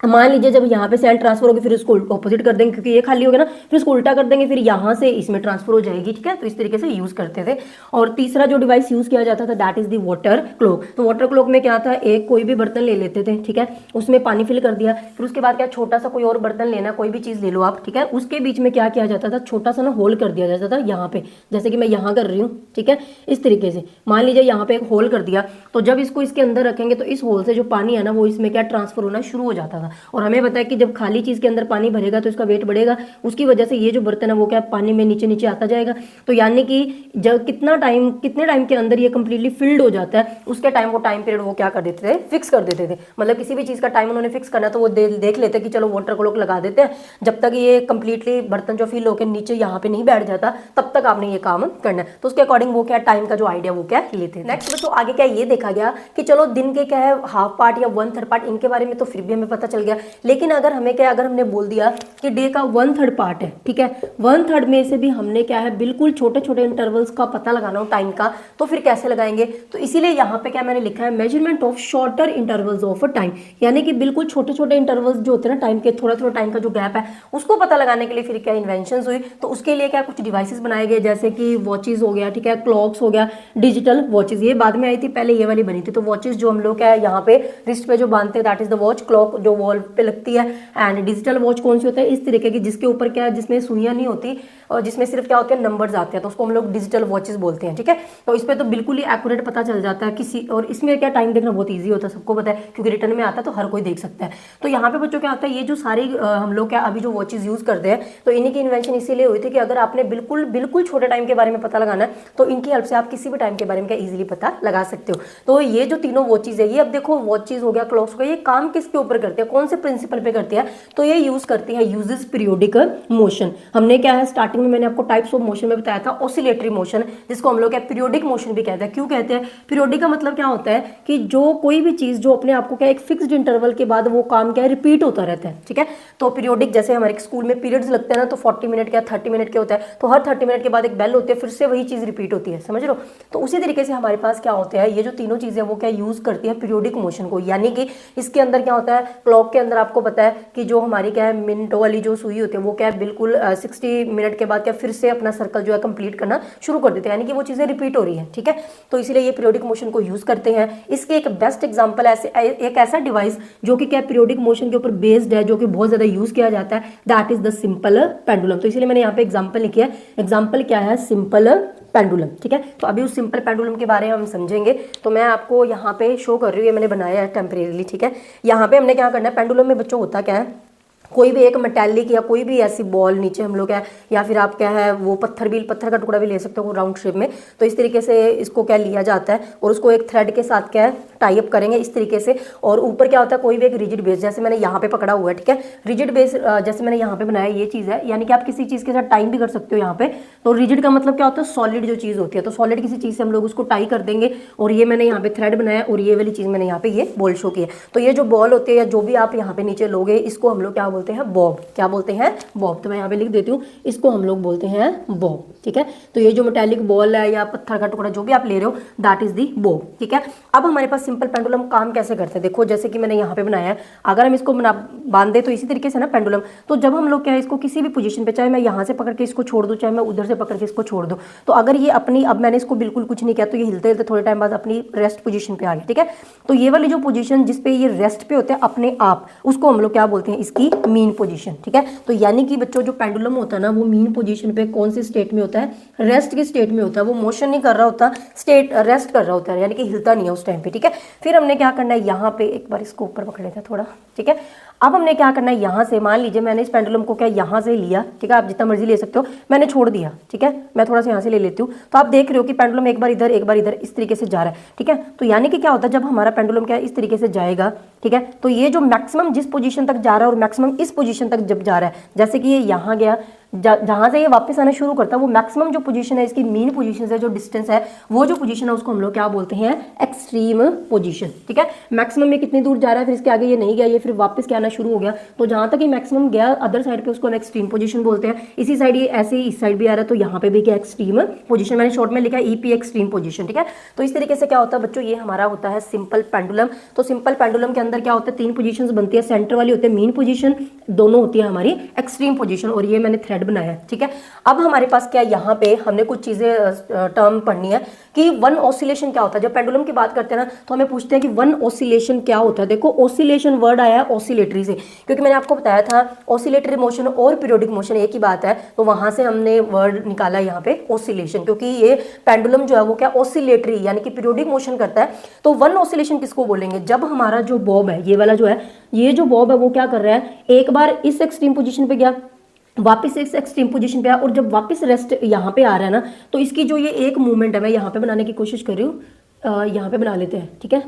मान लीजिए जब यहाँ पे सैंड ट्रांसफर होगी फिर इसको ऑपोजिट कर देंगे, क्योंकि ये खाली हो गया ना, फिर इसको उल्टा कर देंगे, फिर यहाँ से इसमें ट्रांसफर हो जाएगी, ठीक है। तो इस तरीके से यूज करते थे। और तीसरा जो डिवाइस यूज किया जाता था that is the water clock. तो वाटर क्लॉक में क्या था, एक कोई भी बर्तन ले लेते थे, ठीक है, उसमें पानी फिल कर दिया, फिर उसके बाद क्या छोटा सा कोई और बर्तन लेना, कोई भी चीज ले लो आप, ठीक है, उसके बीच में क्या किया जाता था, छोटा सा ना होल कर दिया जाता था यहाँ पे, जैसे कि मैं यहाँ कर रही हूँ, ठीक है। इस तरीके से मान लीजिए यहाँ पे एक होल कर दिया, तो जब इसको इसके अंदर रखेंगे तो इस होल से जो पानी है ना वो इसमें क्या ट्रांसफर होना शुरू हो जाता था। और हमें बताया कि जब खाली चीज के अंदर पानी भरेगा तो इसका वेट बढ़ेगा, उसकी वजह से ये जो बर्तन है वो क्या पानी में नीचे नीचे आता जाएगा। तो यानी कि जब कितने टाइम के अंदर ये कंप्लीटली फिल्ड हो जाता है, उसके टाइम वो टाइम पीरियड वो क्या कर देते थे, फिक्स कर देते थे। मतलब किसी भी चीज का टाइम उन्होंने फिक्स करना तो वो देख लेते कि चलो वाटर क्लॉक लगा देते हैं, जब तक ये कंप्लीटली बर्तन जो फिल होकर नीचे यहाँ पे नहीं बैठ जाता तब तक आपने ये काम करना है। तो उसके अकॉर्डिंग वो क्या टाइम का जो आइडिया वो क्या लेते हैं। नेक्स्ट बच्चों आगे क्या ये देखा गया कि चलो दिन के क्या है हाफ पार्ट या 1/3 पार्ट, इनके बारे में तो फिर भी हमें पता चल चल गया। लेकिन अगर हमें क्या, अगर हमने बोल दिया कि डे का 1/3 पार्ट है, ठीक है, 1/3 में से भी हमने क्या है बिल्कुल छोटे छोटे इंटरवल्स का पता लगाना हो टाइम का, तो फिर कैसे लगाएंगे? तो इसीलिए यहाँ पे क्या मैंने लिखा है, measurement of shorter intervals of time, यानी कि बिल्कुल छोटे छोटे इंटरवल्स जो होते हैं ना टाइम के, थोड़ा थोड़ा टाइम का जो गैप है उसको पता लगाने के लिए फिर क्या इन्वेंशन हुई। तो उसके लिए क्या कुछ डिवाइसेस बनाए गए, जैसे कि वॉचेज हो गया, ठीक है, क्लॉक्स हो गया, डिजिटल वॉचेज, ये बाद में आई थी, पहले ये वाली बनी थी। तो वॉचेज जो हम लोग क्या है यहाँ पे रिस्ट पे जो बांधते हैं that is the watch, clock जो वॉल पे लगती है, एंड डिजिटल वॉच कौन सी होता है, इस तरीके की जिसके ऊपर क्या है, जिसमें सुइयां नहीं होती और जिसमें सिर्फ क्या होते हैं नंबर्स आते हैं, तो उसको हम लोग डिजिटल वॉचेस बोलते हैं, ठीक है। तो इस पे तो बिल्कुल ही एक्यूरेट पता चल जाता है किसी, और इसमें क्या टाइम देखना बहुत ईजी होता है, सबको पता है क्योंकि रिटर्न में आता है तो हर कोई देख सकता है। तो यहाँ पे बच्चों क्या होता है, ये जो सारी हम लोग क्या अभी जो वॉचेज यूज करते हैं, तो इन्हीं की इन्वेंशन इसीलिए हुई थी कि अगर आपने बिल्कुल बिल्कुल छोटे टाइम के बारे में पता लगाना है तो इनकी हेल्प से आप किसी भी टाइम के बारे में क्या इजीली पता लगा सकते हो। तो ये जो तीनों वॉचेज है, ये अब देखो वॉचेज हो गया, क्लॉक्स हो गया, ये काम किसके ऊपर करते हैं, कौन से प्रिंसिपल पे करते हैं? तो ये यूज करती है, यूजेस पीरियोडिक मोशन। हमने क्या है स्टार्टिंग में मैंने आपको टाइप्स ऑफ मोशन में बताया था, ऑसिलेटरी मोशन, जिसको हम लोग क्या पीरियोडिक मोशन भी कहते हैं। क्यों कहते हैं पीरियोडिक? का मतलब क्या होता है कि जो कोई भी चीज जो अपने आपको क्या एक फिक्स्ड इंटरवल के बाद वो काम क्या है रिपीट होता रहता है, ठीक है। तो पीरियोडिक, जैसे हमारे स्कूल में पीरियड्स लगते हैं ना, तो 40 मिनट या 30 मिनट के होता है, तो हर 30 मिनट के बाद एक बेल होती है, फिर से वही चीज रिपीट होती है, समझ लो। तो उसी तरीके से हमारे पास क्या होता है, ये जो तीनों चीजें वो क्या यूज करती है पीरियोडिक मोशन को, यानी कि इसके अंदर क्या होता है, क्लॉक के अंदर आपको पता है कि जो हमारी क्या है मिनटों वाली जो सुई होती है वो क्या है बिल्कुल 60 मिनट के बाद क्या फिर से अपना सर्कल जो है कंप्लीट करना शुरू कर देते हैं, यानी कि वो चीजें रिपीट हो रही है, ठीक है। तो इसीलिए ये पीरियोडिक मोशन को यूज करते हैं। इसके एक बेस्ट एग्जांपल ऐसे एक ऐसा डिवाइस जो कि क्या पीरियोडिक मोशन के ऊपर बेस्ड है, जो कि बहुत ज्यादा यूज किया जाता है, that is the simple pendulum. तो इसीलिए मैंने यहाँ पे एग्जांपल लिखी है, एग्जांपल क्या है, सिंपल पेंडुलम, ठीक है। तो अभी उस सिंपल पेंडुलम के बारे में हम समझेंगे। तो मैं आपको यहाँ पे शो कर रही हूँ, ये मैंने बनाया है टेम्परेरीली, ठीक है। यहाँ पे हमने क्या करना है, पेंडुलम में बच्चों होता क्या है, कोई भी एक मेटालिक या कोई भी ऐसी बॉल नीचे हम लोग है, या फिर आप क्या है वो पत्थर का टुकड़ा भी ले सकते हो राउंड शेप में, तो इस तरीके से इसको क्या लिया जाता है और उसको एक थ्रेड के साथ क्या है टाई अप करेंगे इस तरीके से, और ऊपर क्या होता है कोई भी एक रिजिड बेस, जैसे मैंने यहाँ पे पकड़ा हुआ है, ठीक है, रिजिड बेस जैसे मैंने यहाँ पे बनाया ये चीज़ है, यानी कि आप किसी चीज़ के साथ टाइम भी कर सकते हो यहाँ पे। तो रिजिड का मतलब क्या होता है, सॉलिड जो चीज़ होती है, तो सॉलिड किसी चीज़ से हम लोग उसको टाई कर देंगे, और ये मैंने यहाँ पे थ्रेड बनाया और ये वाली चीज़ मैंने यहाँ पे ये बॉल शो की है। तो ये जो बॉल होती है या जो भी आप यहाँ पे नीचे लोगे, इसको हम लोग क्या बोलते हैं, बॉब। क्या बोलते हैं, बॉब। तो मैं यहाँ पे लिख देती हूँ, इसको हम लोग बोलते हैं बॉब, ठीक है। तो ये जो मेटालिक बॉल है या पत्थर का टुकड़ा जो भी आप ले रहे हो, दैट इज दी बॉब, ठीक है। अब हमारे पास सिंपल पेंडुलम काम कैसे करते हैं, देखो जैसे कि मैंने यहाँ पे बनाया है, अगर हम इसको बांधे तो इसी तरीके से ना पेंडुलम, तो जब हम लोग क्या है इसको किसी भी पोजीशन पे, चाहे मैं यहाँ से पकड़ के इसको छोड़ दूँ, चाहे मैं उधर से पकड़ के इसको छोड़ दूँ, तो अगर ये अपनी, अब मैंने इसको बिल्कुल कुछ नहीं किया, तो ये हिलते हिलते थोड़े टाइम बाद अपनी रेस्ट पोजीशन पे आ गया, ठीक है। तो ये वाली जो पोजीशन जिसपे ये रेस्ट पे होते हैं अपने आप, उसको हम लोग क्या बोलते हैं, इसकी मीन पोजीशन, ठीक है। तो यानी कि बच्चों जो पेंडुलम होता है ना, वो मीन पोजीशन पे कौन सी स्टेट में होता है, रेस्ट की स्टेट में होता है, वो मोशन नहीं कर रहा होता, स्टेट रेस्ट कर रहा होता है, यानी कि हिलता नहीं है उस टाइम पे, ठीक है। फिर हमने क्या करना है, यहाँ पे एक बार इसको ऊपर पकड़ लेते हैं थोड़ा, ठीक है। अब हमने क्या करना है, यहाँ से मान लीजिए मैंने इस पेंडुलम को क्या यहाँ से लिया, ठीक है, आप जितना मर्जी ले सकते हो, मैंने छोड़ दिया, ठीक है, मैं थोड़ा सा यहाँ से ले लेती हूँ, तो आप देख रहे हो कि पेंडुलम एक बार इधर एक बार इधर इस तरीके से जा रहा है, ठीक है। तो यानी कि क्या होता है, जब हमारा पेंडुलम क्या इस तरीके से जाएगा, ठीक है, तो ये जो मैक्सिमम जिस पोजीशन तक जा रहा है और मैक्सिमम इस पोजीशन तक जब जा रहा है, जैसे कि ये यहाँ गया, जहां से ये वापस आना शुरू करता है, वो मैक्सिमम जो पोजीशन है इसकी मीन पोजीशन से जो डिस्टेंस है, वो जो पोजीशन है उसको हम लोग क्या बोलते हैं, एक्सट्रीम पोजीशन, ठीक है। मैक्सिमम में कितनी दूर जा रहा है, फिर इसके आगे ये नहीं गया, ये फिर वापस क्या आना शुरू हो गया, तो जहां तक ये मैक्सिमम गया अदर साइड पे उसको हम एक्सट्रीम पोजीशन बोलते हैं। इसी साइड ये ऐसे ही इस साइड भी आ रहा है, तो यहाँ पे भी क्या एक्सट्रीम पोजीशन, मैंने शॉर्ट में लिखा है ईपी एक्सट्रीम पोजीशन, ठीक है। तो इस तरीके से क्या होता है बच्चों, ये हमारा होता है सिंपल पेंडुलम। तो सिंपल पेंडुलम के अंदर क्या होता है, 3 पोजीशंस बनती है, सेंटर वाली होती है मीन पोजीशन, दोनों होती है हमारी एक्सट्रीम पोजीशन, और ये मैंने थ्रेड बनाया है, ठीक है। अब हमारे पास क्या, यहाँ पे हमने कुछ चीजें टर्म पढ़नी है कि वन ऑसिलेशन क्या होता है। जब पेंडुलम की बात करते हैं ना, तो हमें पूछते हैं कि वन ऑसिलेशन क्या होता है। देखो ऑसिलेशन वर्ड आया है ऑसिलेटरी से, क्योंकि मैंने आपको बताया था ऑसिलेटरी मोशन और पीरियोडिक मोशन एक ही बात है, तो वहां से हमने वर्ड निकाला यहाँ पे ऑसिलेशन, क्योंकि ये पेंडुलम जो है वो क्या ऑसिलेटरी यानी कि पीरियोडिक मोशन करता है। तो वन ऑसिलेशन किसको बोलेंगे, जब हमारा जो बॉब है, ये वाला जो है, ये जो बॉब है वो क्या कर रहा है, एक बार इस एक्सट्रीम पोजीशन पे गया, वापस इस एक्सट्रीम पोजीशन पे आया, और जब वापस रेस्ट यहाँ पे आ रहा है ना, तो इसकी जो ये एक मूवमेंट है, मैं यहाँ पे बनाने की कोशिश कर रही हूँ, यहाँ पे बना लेते हैं, ठीक है,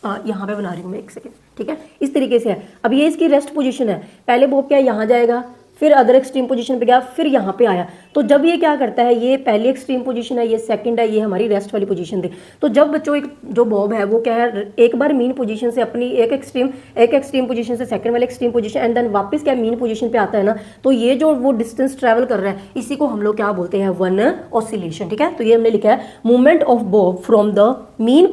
यहाँ पे बना रही हूँ मैं, एक सेकेंड, ठीक है, इस तरीके से है। अब ये इसकी रेस्ट पोजीशन है, पहले बॉब क्या यहाँ जाएगा, फिर अदर एक्सट्रीम पोजीशन पे गया, फिर यहाँ पे आया। तो जब ये क्या करता है, ये पहली एक्सट्रीम पोजीशन है, ये सेकंड है, ये हमारी रेस्ट वाली पोजीशन थी। तो जब बच्चों एक जो बॉब है वो क्या है, एक बार मीन पोजीशन से अपनी एक एक्सट्रीम पोजीशन से सेकंड वाली एक्सट्रीम पोजीशन एंड देन वापस क्या मीन पोजीशन पे आता है ना, तो ये जो वो डिस्टेंस ट्रेवल कर रहा है इसी को हम लोग क्या बोलते हैं, वन ऑसिलेशन। ठीक है, तो ये हमने लिखा है movement of bob from the mean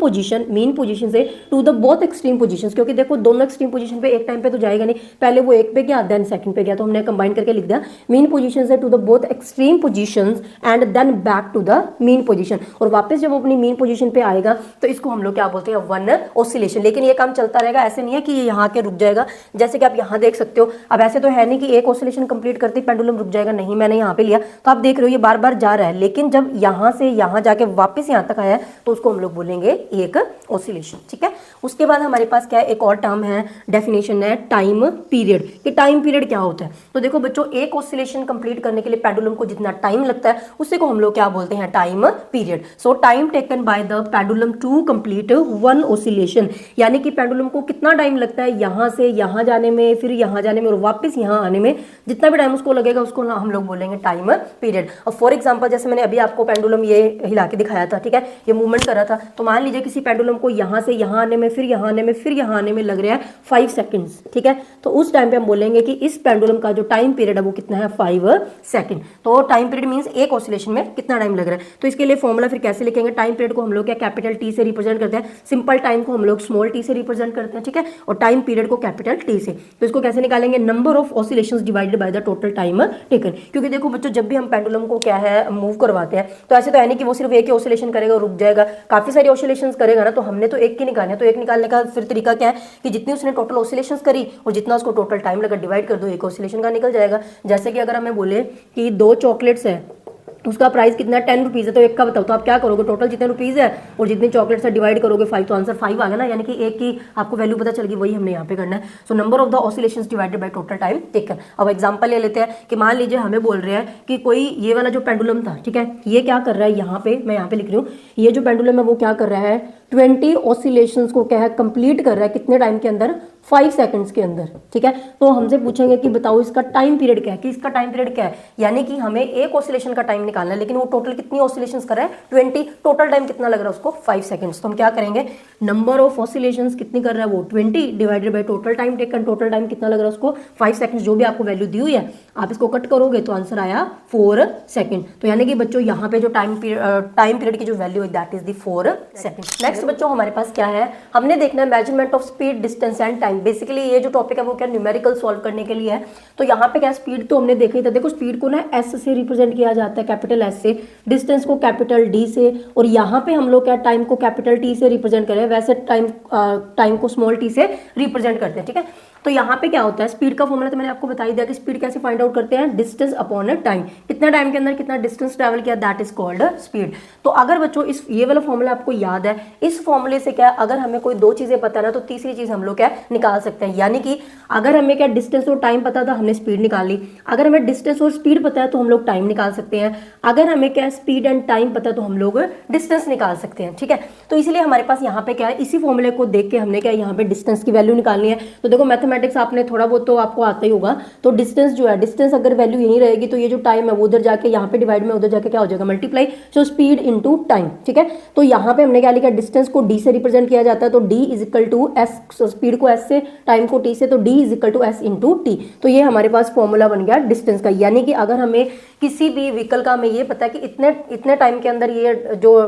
position से to the both extreme positions, क्योंकि देखो दोनों एक्सट्रीम पोजीशन पे एक टाइम पे तो जाएगा नहीं, पहले वो एक पे गया देन सेकंड पे गया, तो हमने कंबाइन करके लिख दिया मीन पोजीशन से to the both extreme positions and then back to the mean position. और वापस जब वो अपनी मीन पोजीशन पे आएगा तो इसको हम लोग क्या बोलते हैं, वन ऑसिलेशन। लेकिन ये काम चलता रहेगा, ऐसे नहीं है कि ये यहाँ के रुक जाएगा, जैसे कि आप यहाँ देख सकते हो। अब ऐसे तो है नहीं कि एक ऑसिलेशन कंप्लीट करते ही पेंडुलम रुक जाएगा, नहीं, मैंने यहाँ पे लिया तो आप देख रहे हो ये बार बार जा रहा है, लेकिन जब यहाँ से यहाँ जाके वापस यहाँ तक आया है तो उसको हम लोग बोलेंगे एक ऑसिलेशन। ठीक है, उसके बाद हमारे पास क्या है, एक और टर्म है, डेफिनेशन है टाइम पीरियड। कि टाइम पीरियड क्या होता है, तो देखो बच्चों एक ऑसिलेशन कंप्लीट करने के लिए पेंडुलम को जितना टाइम लगता है उसी को हम लोग क्या बोलते हैं, time period. So time taken by the pendulum to complete one oscillation, यानी कि पेंडुलम को कितना टाइम लगता है यहाँ से यहाँ जाने में, फिर यहाँ जाने में और वापस यहाँ आने में, जितना भी टाइम उसको लगेगा उसको हम लोग बोलेंगे टाइम पीरियड। और फॉर एग्जांपल जैसे मैंने अभी आपको पेंडुलम ये हिला के दिखाया था, ठीक है, ये मूवमेंट कर रहा था, तो मान लीजिए किसी पेंडुलम को यहाँ से यहाँ आने में, फिर यहाँ आने में, फिर यहाँ आने में लग रहा है 5 सेकंड्स। ठीक है, तो उस टाइम पे हम बोलेंगे कि इस पेंडुलम का जो टाइम पीरियड है वो कितना है, 5 सेकंड। तो टाइम पीरियड मींस एक ऑसिलेशन में कितना टाइम लग रहा है। तो इसके लिए फॉर्मूला फिर कैसे लिखेंगे, टाइम पीरियड को हम लोग क्या कैपिटल टी से रिप्रेजेंट करते हैं, सिंपल टाइम को हम लोग स्मॉल टी से रिप्रेजेंट करते हैं। ठीक है, और टाइम पीरियड को कैपिटल टी से। तो इसको कैसे निकालेंगे, number of oscillations divided by the total time taken. क्योंकि देखो बच्चों जब भी हम पेंडुलम को क्या है मूव करवाते हैं तो ऐसे तो है नहीं कि वो सिर्फ एक ही ऑसिलेशन करेगा और रुक जाएगा, काफी सारी ऑसिलेशंस करेगा ना, तो हमने तो एक की निकालना है। तो एक निकालने का फिर तरीका क्या है कि जितनी उसने टोटल ऑसिलेशंस करी और जितना उसको टोटल टाइम लगा डिवाइड कर दो, एक ऑसिलेशन का निकल जाएगा। जैसे कि अगर हमें बोले कि 2 चॉकलेट्स है, उसका प्राइस कितना है, 10 रुपीज़ है, तो एक का बताओ, तो आप क्या करोगे, टोटल जितने रुपीज़ है और जितने चॉकलेट्स है डिवाइड करोगे 5, तो आंसर 5 आ गया ना, यानी कि एक की आपको वैल्यू पता चल गई, वही हमने यहाँ पे करना है। So number of the oscillations divided by total time taken. अब एग्जांपल ले लेते हैं कि मान लीजिए हमें बोल रहे हैं कि कोई ये वाला जो पेंडुलम था, ठीक है, ये क्या कर रहा है, यहाँ पे मैं यहाँ पे लिख रही हूँ, ये जो पेंडुलम है वो क्या कर रहा है, 20 ऑसिलेशंस को क्या है कंप्लीट कर रहा है, कितने टाइम के अंदर, 5 सेकंड्स के अंदर। ठीक है, तो हमसे पूछेंगे कि बताओ इसका टाइम पीरियड क्या है, कि इसका टाइम पीरियड क्या है, यानी कि हमें एक ऑसिलेशन का टाइम निकालना है, लेकिन वो टोटल कितनी ऑसिलेशंस कर रहा है, 20, टोटल टाइम कितना लग रहा है उसको, 5 सेकंड्स। तो हम क्या करेंगे, नंबर ऑफ ऑसिलेशंस कितनी कर रहा है वो 20 divided by total time taken, total time कितना लग रहा है उसको 5 सेकंड्स, जो भी आपको वैल्यू दी हुई है आप इसको कट करोगे तो आंसर आया 4 सेकंड। तो यानी कि बच्चों यहाँ पे जो टाइम पीरियड की जो वैल्यू है that is the 4 second. Next बच्चों हमारे पास क्या है, हमने देखना है measurement of speed, distance and time. Basically ये जो टॉपिक है वो क्या न्यूमेरिकल सॉल्व करने के लिए है। तो यहाँ पे क्या स्पीड तो हमने देखा ही था, देखो स्पीड को ना एस से रिप्रेजेंट किया जाता है, कैपिटल एस से, डिस्टेंस को कैपिटल डी से, और यहाँ पे हम लोग क्या टाइम को कैपिटल टी से रिप्रेजेंट करें, वैसे टाइम को स्मॉल टी से रिप्रेजेंट करते हैं। ठीक है, तो यहाँ पे क्या होता है, स्पीड का फॉर्मूला तो मैंने आपको बता ही दिया कि स्पीड कैसे फाइंड आउट करते हैं, डिस्टेंस अपॉन टाइम, कितना टाइम के अंदर कितना डिस्टेंस ट्रैवल किया, दैट इज कॉल्ड स्पीड। तो अगर बच्चों इस ये वाला फॉर्मूला आपको याद है, इस फॉर्मूले से क्या अगर हमें कोई 2 चीजें पता ना तो तीसरी चीज हम लोग क्या निकाल सकते हैं। यानी कि अगर हमें क्या डिस्टेंस और टाइम पता था हमने स्पीड निकाल ली, अगर हमें डिस्टेंस और स्पीड पता है तो हम लोग टाइम निकाल सकते हैं, अगर हमें क्या स्पीड एंड टाइम पता है तो हम लोग डिस्टेंस निकाल सकते हैं। ठीक है, तो इसलिए हमारे पास यहाँ पे क्या है, इसी फॉर्मूले को देख के हमने क्या यहाँ पे डिस्टेंस की वैल्यू निकालनी है। तो देखो मैथमेटिक्स आपने थोड़ा बहुत तो आपको आता ही होगा, तो डिस्टेंस जो है, डिस्टेंस अगर वैल्यू यही रहेगी तो ये जो टाइम है वो उधर जाके यहाँ पे डिवाइड में उधर जाके क्या हो जाएगा, multiply, so speed into time. ठीक है, तो यहाँ पे हमने क्या लिखा, डिस्टेंस को डी से रिप्रेजेंट किया जाता है, तो D is equal to S, speed को एस से, टाइम को टी से, तो D is equal to S into T. तो ये हमारे पास फॉर्मूला बन गया डिस्टेंस का। यानी कि अगर हमें किसी भी व्हीकल का हमें ये पता है कि इतने टाइम के अंदर ये जो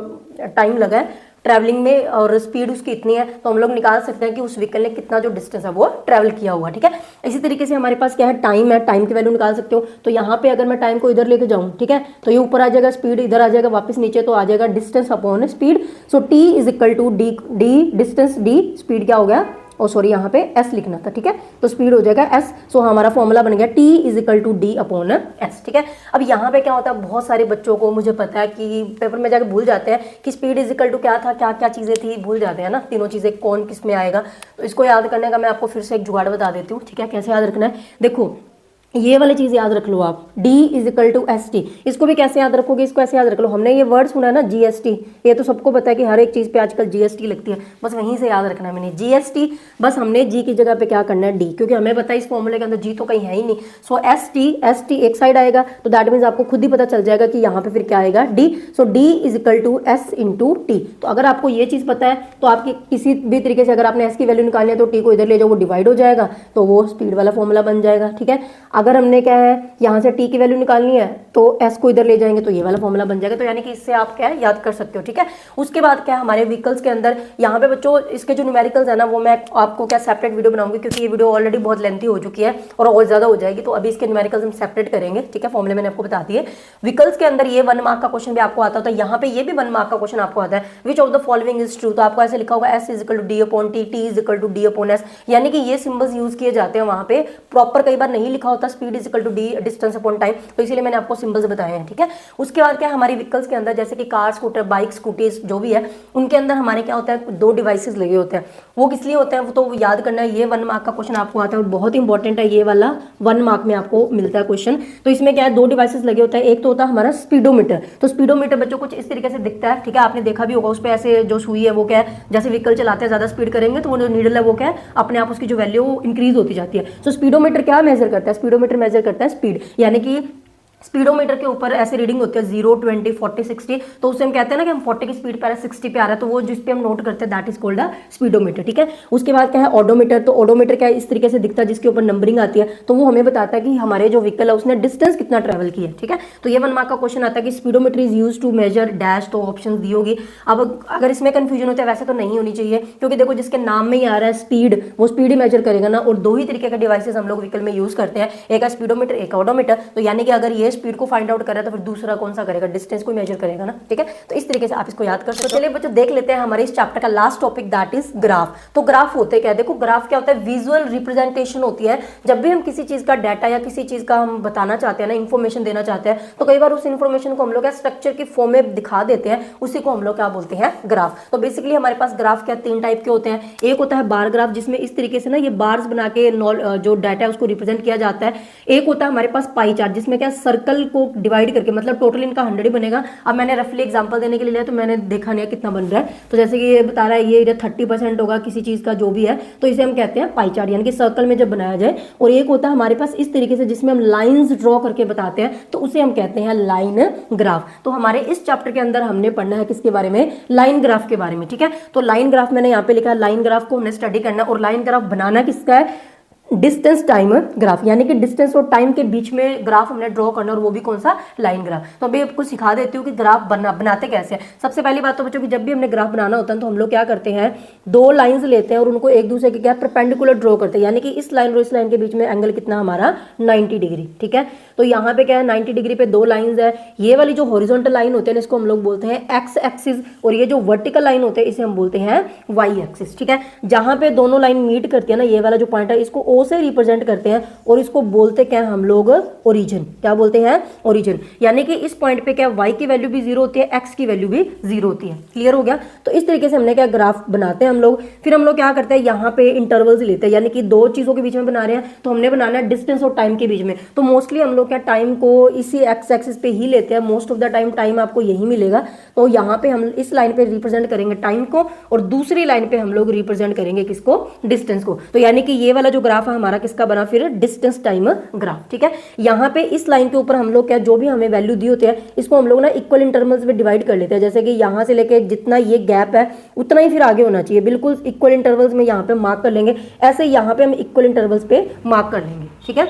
टाइम लगा है ट्रैवलिंग में और स्पीड उसकी इतनी है, तो हम लोग निकाल सकते हैं कि उस व्हीकल ने कितना जो डिस्टेंस है वो ट्रैवल किया हुआ। ठीक है, इसी तरीके से हमारे पास क्या है, टाइम है, टाइम की वैल्यू निकाल सकते हो। तो यहाँ पे अगर मैं टाइम को इधर लेके जाऊँ, ठीक है, तो ये ऊपर आ जाएगा, स्पीड इधर आ जाएगा, वापस नीचे तो आ जाएगा distance upon speed. So T is equal to D distance, D speed क्या हो गया, और सॉरी यहाँ पे एस लिखना था। ठीक है, तो स्पीड हो जाएगा एस। सो हमारा फॉर्मूला बन गया T is equal to D upon S. ठीक है, अब यहाँ पे क्या होता है, बहुत सारे बच्चों को मुझे पता है कि पेपर में जाकर भूल जाते हैं कि स्पीड इज इक्वल टू क्या था, क्या क्या चीज़ें थी, भूल जाते हैं ना, तीनों चीज़ें कौन किस में आएगा। तो इसको याद करने का मैं आपको फिर से एक जुगाड़ बता देती हूँ। ठीक है, कैसे याद रखना है, देखो ये वाली चीज याद रख लो आप, D is equal to S T. इसको भी कैसे याद रखोगे, इसको ऐसे याद रख लो, हमने ये वर्ड सुना है ना GST, ये तो सबको पता है कि हर एक चीज पे आजकल GST लगती है, बस वहीं से याद रखना है मैंने GST। बस हमने G की जगह पे क्या करना है D, क्योंकि हमें पता है इस फॉर्मूले के अंदर G तो कहीं है ही नहीं। सो ST एक साइड आएगा, तो दैट मीन्स आपको खुद ही पता चल जाएगा कि यहाँ पे फिर क्या आएगा D। So D is equal to S into T. तो अगर आपको ये चीज पता है तो आपकी किसी भी तरीके से अगर आपने S की वैल्यू निकालनी है तो T को इधर ले जाओ, वो डिवाइड हो जाएगा, तो वो स्पीड वाला फॉर्मूला बन जाएगा। ठीक है, अगर हमने क्या है यहाँ से T की वैल्यू निकालनी है तो S को इधर ले जाएंगे तो ये वाला फॉर्मूला बन जाएगा। तो यानी कि इससे आप क्या है याद कर सकते हो। ठीक है, उसके बाद क्या है हमारे व्हीकल्स के अंदर, यहाँ पे बच्चों इसके जो न्यूमेरिकल्स है ना वो मैं आपको क्या सेपरेट वीडियो बनाऊंगी, क्योंकि ये वीडियो ऑलरेडी बहुत लेंथी हो चुकी है और ज्यादा हो जाएगी, तो अभी इसके न्यूमेरिकल्स हम सेपरेट करेंगे। ठीक है, फॉर्मूले मैंने आपको बता दिए। व्हीकल्स के अंदर ये 1 मार्क का क्वेश्चन भी आपको आता है, यहाँ पे ये भी 1 मार्क का क्वेश्चन आपको आता है, which of the following is true. तो आपको ऐसे लिखा होगा S is equal to D upon T, T is equal to D upon S, यानी कि ये सिंबल्स यूज किए जाते हैं वहां पे, प्रॉपर कई बार नहीं लिखा होता speed is equal to D distance upon time, तो इसीलिए मैंने आपको सिंबल्स बताए हैं। ठीक है, उसके बाद क्या है हमारी व्हीकल्स के अंदर जैसे कि कार, स्कूटर, बाइक, स्कूटीज जो भी है, उनके अंदर हमारे क्या होता है 2 डिवाइसेस लगे होते हैं। वो किस लिए होते हैं वो तो याद करना है, ये 1 मार्क का क्वेश्चन आपको आता है और बहुत इंपॉर्टेंट है, ये वाला 1 मार्क में आपको मिलता है क्वेश्चन। तो इसमें क्या है 2 डिवाइसेस लगे होते हैं, एक तो होता है हमारा स्पीडोमीटर। तो स्पीडोमीटर बच्चों कुछ इस तरीके से दिखता है। ठीक है, आपने देखा भी होगा, उस पर ऐसे जो सुई है वो क्या है, जैसे व्हीकल चलाते हैं ज्यादा स्पीड करेंगे तो वो जो नीडल है वो क्या है अपने आप उसकी जो वैल्यू इंक्रीज होती जाती है। तो स्पीडोमीटर क्या मेजर करता है, स्पीडोमीटर मेजर करता है स्पीड, यानी कि स्पीडोमीटर के ऊपर ऐसे रीडिंग होती है 0, 20, 40, 60, तो उससे हम कहते हैं ना कि हम 40 की स्पीड पे आ रहा है, 60 पे आ रहा है, तो वो जिस पे हम नोट करते हैं that is called a speedometer. ठीक है, उसके बाद क्या है ओडोमीटर। तो ओडोमीटर क्या है इस तरीके से दिखता है, जिसके ऊपर नंबरिंग आती है, तो वो हमें बताता है कि हमारे जो व्हीकल है उसने डिस्टेंस कितना ट्रेवल किया है। ठीक है, तो ये 1 मार्क का क्वेश्चन आता है कि speedometer is use to measure dash, तो ऑप्शन दी होगी। अब अगर इसमें कंफ्यूजन होता है, वैसे तो नहीं होनी चाहिए, क्योंकि देखो जिसके नाम में ही आ रहा है स्पीड, वो स्पीड ही मेजर करेगा ना, और 2 ही तरीके का डिवाइसेस हम लोग व्हीकल में यूज करते हैं, एक है स्पीडोमीटर, एक ओडोमीटर। तो यानी कि अगर ये स्पीड को फाइंड आउट तो फिर दूसरा कौन सा करेगा, डिस्टेंस को मेजर करेगा ना। ठीक है, तो इस तरीके से आप इसको याद कर सकते हो। चलिए बच्चों देख लेते हैं हमारे इस चैप्टर का last topic, that is graph. तो ग्राफ होते क्या है, देखो ग्राफ क्या होता है, विजुअल रिप्रेजेंटेशन होती है। जब भी हम किसी चीज का डाटा या किसी चीज का हम बताना चाहते हैं ना, इंफॉर्मेशन देना चाहते हैं, तो कई बार उस इंफॉर्मेशन को हम लोग स्ट्रक्चर की फॉर्म में दिखा देते हैं, उसी को हम लोग क्या बोलते हैं ग्राफ। तो बेसिकली हमारे पास ग्राफ क्या 3 टाइप के होते हैं। एक होता है बार ग्राफ, जिसमें इस तरीके से ना ये बार्स बना के जो डाटा है उसको रिप्रेजेंट किया जाता है। एक होता है हमारे पास पाई चार्ट, जिसमें क्या सर्कल को डिवाइड करके, मतलब टोटल इनका 100 ही बनेगा। अब मैंने रफली एग्जांपल देने के लिए लिया, तो मैंने देखा नहीं है कितना बन रहा है, तो जैसे कि ये बता रहा है ये 30% होगा किसी चीज का जो भी है, तो इसे हम कहते हैं पाई चार्ट, यानी कि सर्कल में जब बनाया जाए। और एक होता है हमारे पास इस तरीके से जिसमें हम लाइंस ड्रॉ करके बताते हैं, तो उसे हम कहते हैं लाइन ग्राफ। तो हमारे इस चैप्टर के अंदर हमने पढ़ना है किसके बारे में, लाइन ग्राफ के बारे में। ठीक है, तो लाइन ग्राफ मैंने यहाँ पे लिखा है, लाइन ग्राफ को हमने स्टडी करना है। और लाइन ग्राफ बनाना किसका है, डिस्टेंस टाइम ग्राफ, यानी कि डिस्टेंस और टाइम के बीच में ग्राफ हमने ड्रॉ करना, और वो भी कौन सा, लाइन ग्राफ। तो अभी आपको सिखा देती हूँ कि ग्राफ बनाते कैसे हैं। सबसे पहली बात तो बच्चों कि जब भी हमने ग्राफ बनाना होता है तो हम लोग क्या करते हैं, 2 लाइंस लेते हैं और उनको एक दूसरे के क्या परपेंडिकुलर ड्रॉ करते हैं, यानी कि इस लाइन और इस लाइन के बीच में एंगल कितना हमारा 90 डिग्री। ठीक है, तो यहाँ पे क्या है 90 डिग्री पे 2 लाइंस है। ये वाली जो हॉरिजॉन्टल लाइन होते हैं इसको हम लोग बोलते हैं एक्स एक्सिस, और ये जो वर्टिकल लाइन होते हैं इसे हम बोलते हैं वाई एक्सिस। ठीक है, जहां पे दोनों लाइन मीट करती है ना, ये वाला जो पॉइंट है इसको ओ से रिप्रेजेंट करते हैं, और इसको बोलते क्या हम लोग, ओरिजिन। क्या बोलते हैं, ओरिजिन। यानी कि इस पॉइंट पे क्या y की वैल्यू भी 0 होती है, x की वैल्यू भी 0 होती है। क्लियर हो गया। तो इस तरीके से हमने क्या ग्राफ बनाते हैं हम लोग। फिर हम लोग क्या करते हैं, यहाँ पे इंटरवल्स लेते हैं, यानी कि 2 चीजों के बीच में बना रहे हैं, तो हमने बनाना है डिस्टेंस और टाइम के बीच में। तो मोस्टली हम लोग क्या टाइम को इसी एक्स एक्सिस पे ही लेते हैं, most of the time time आपको यही मिलेगा। तो यहाँ पे हम इस लाइन पे रिप्रेजेंट करेंगे टाइम को, और दूसरी लाइन पे हम लोग रिप्रेजेंट करेंगे किसको, डिस्टेंस को। तो यानी कि ये वाला जो ग्राफ है हमारा किसका बना, फिर डिस्टेंस टाइम ग्राफ। ठीक है, यहाँ पे इस लाइन के ऊपर हम लोग क्या जो भी हमें वैल्यू दी होती है इसको हम लोग ना इक्वल इंटरवल्स में डिवाइड कर लेते हैं। जैसे कि यहाँ से लेके जितना ये गैप है उतना ही फिर आगे होना चाहिए, बिल्कुल इक्वल इंटरवल्स में यहाँ पे मार्क कर लेंगे। ऐसे यहाँ पे हम इक्वल इंटरवल्स पे मार्क कर लेंगे। ठीक है,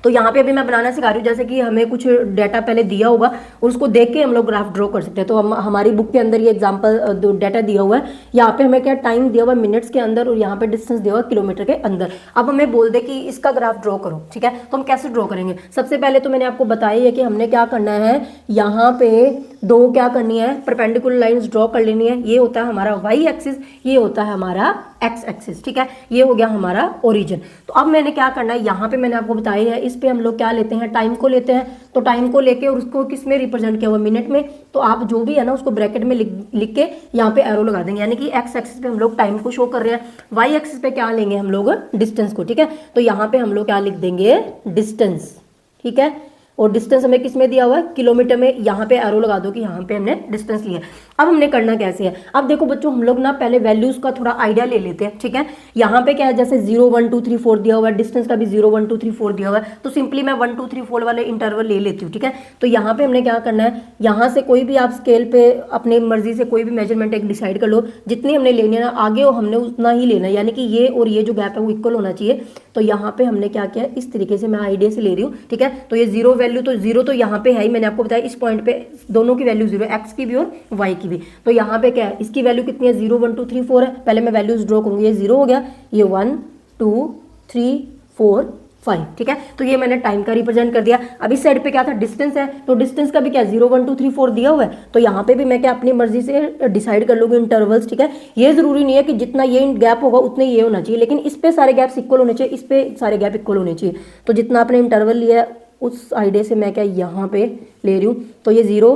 तो यहाँ पे अभी मैं बनाना सिखा रही हूँ, जैसे कि हमें कुछ डाटा पहले दिया होगा और उसको देख के हम लोग ग्राफ ड्रॉ कर सकते हैं। तो हम हमारी बुक के अंदर ये एग्जांपल डाटा दिया हुआ है, यहाँ पे हमें क्या टाइम दिया हुआ है मिनट्स के अंदर, और यहाँ पे डिस्टेंस दिया हुआ है किलोमीटर के अंदर। अब हमें बोल दे कि इसका ग्राफ ड्रॉ करो। ठीक है, तो हम कैसे ड्रॉ करेंगे, सबसे पहले तो मैंने आपको बताया है कि हमने क्या करना है, यहाँ पे दो क्या करनी है, परपेंडिकुलर लाइंस ड्रॉ कर लेनी है। ये होता है हमारा वाई एक्सिस, ये होता है हमारा एक्स एक्सिस, ठीक है। ये हो गया हमारा ओरिजिन। तो अब मैंने क्या करना है, यहाँ पे मैंने आपको बताया है, इस पे हम लोग क्या लेते हैं, टाइम को लेते हैं। तो टाइम को लेके और उसको किस में रिप्रेजेंट किया हुआ, मिनट में। तो आप जो भी है ना उसको ब्रैकेट में लिख के यहाँ पे एरो लगा देंगे, यानी कि एक्स एक्सिस पे हम लोग टाइम को शो कर रहे हैं, वाई एक्सिस पे क्या लेंगे हम लोग, डिस्टेंस को, ठीक है। तो यहाँ पे हम लोग क्या लिख देंगे, डिस्टेंस, ठीक है। और डिस्टेंस हमें किस में दिया हुआ है, किलोमीटर में। यहाँ पे एरो लगा दो कि यहाँ पे हमने डिस्टेंस लिया। अब हमने करना कैसे है, अब देखो बच्चों हम लोग ना पहले वैल्यूज का थोड़ा आइडिया ले लेते हैं, ठीक है। यहाँ पे क्या है, जैसे 0 1 2 3 4 दिया हुआ है, डिस्टेंस का भी 0 1 2 3 4 दिया हुआ है। तो सिंपली मैं 1 2 3 4 वाले इंटरवल ले लेती हूँ, ठीक है। तो यहाँ पे हमने क्या करना है, यहाँ से कोई भी आप स्केल पे अपनी मर्जी से कोई भी मेजरमेंट एक डिसाइड कर लो, जितनी हमने लेनी है ना आगे हो हमने उतना ही लेना है, यानी कि ये और ये जो गैप है वो इक्वल होना चाहिए। तो यहाँ पे हमने क्या किया, इस तरीके से मैं आइडिया से ले रही हूँ, ठीक है। तो ये जीरो वैल्यू, तो जीरो तो यहाँ पे है ही, मैंने आपको बताया इस पॉइंट पे दोनों की वैल्यू जीरो, एक्स की भी और वाई की भी। तो यहाँ पे क्या है, इसकी वैल्यू कितनी है, 0 1 2 3 4 है। पहले मैं वैल्यूज ड्रॉ करूंगी, ये 0 हो गया, ये 1 2 3 4 5, ठीक है। तो ये मैंने टाइम का रिप्रेजेंट कर दिया। अब इस साइड पे क्या था, डिस्टेंस है। तो डिस्टेंस का भी क्या 0 1 2 3 4 दिया हुआ है। तो यहाँ पे भी मैं क्या अपनी मर्जी से डिसाइड कर लूंगी इंटरवल्स, ठीक है। ये जरूरी नहीं है कि जितना ये गैप होगा उतने ये होना चाहिए, लेकिन इस पे सारे गैप्स इक्वल होने चाहिए, इस पे सारे गैप इक्वल होने चाहिए। तो जितना आपने इंटरवल लिया है उस आइडिया से मैं क्या यहाँ पे ले रही हूँ। तो ये 0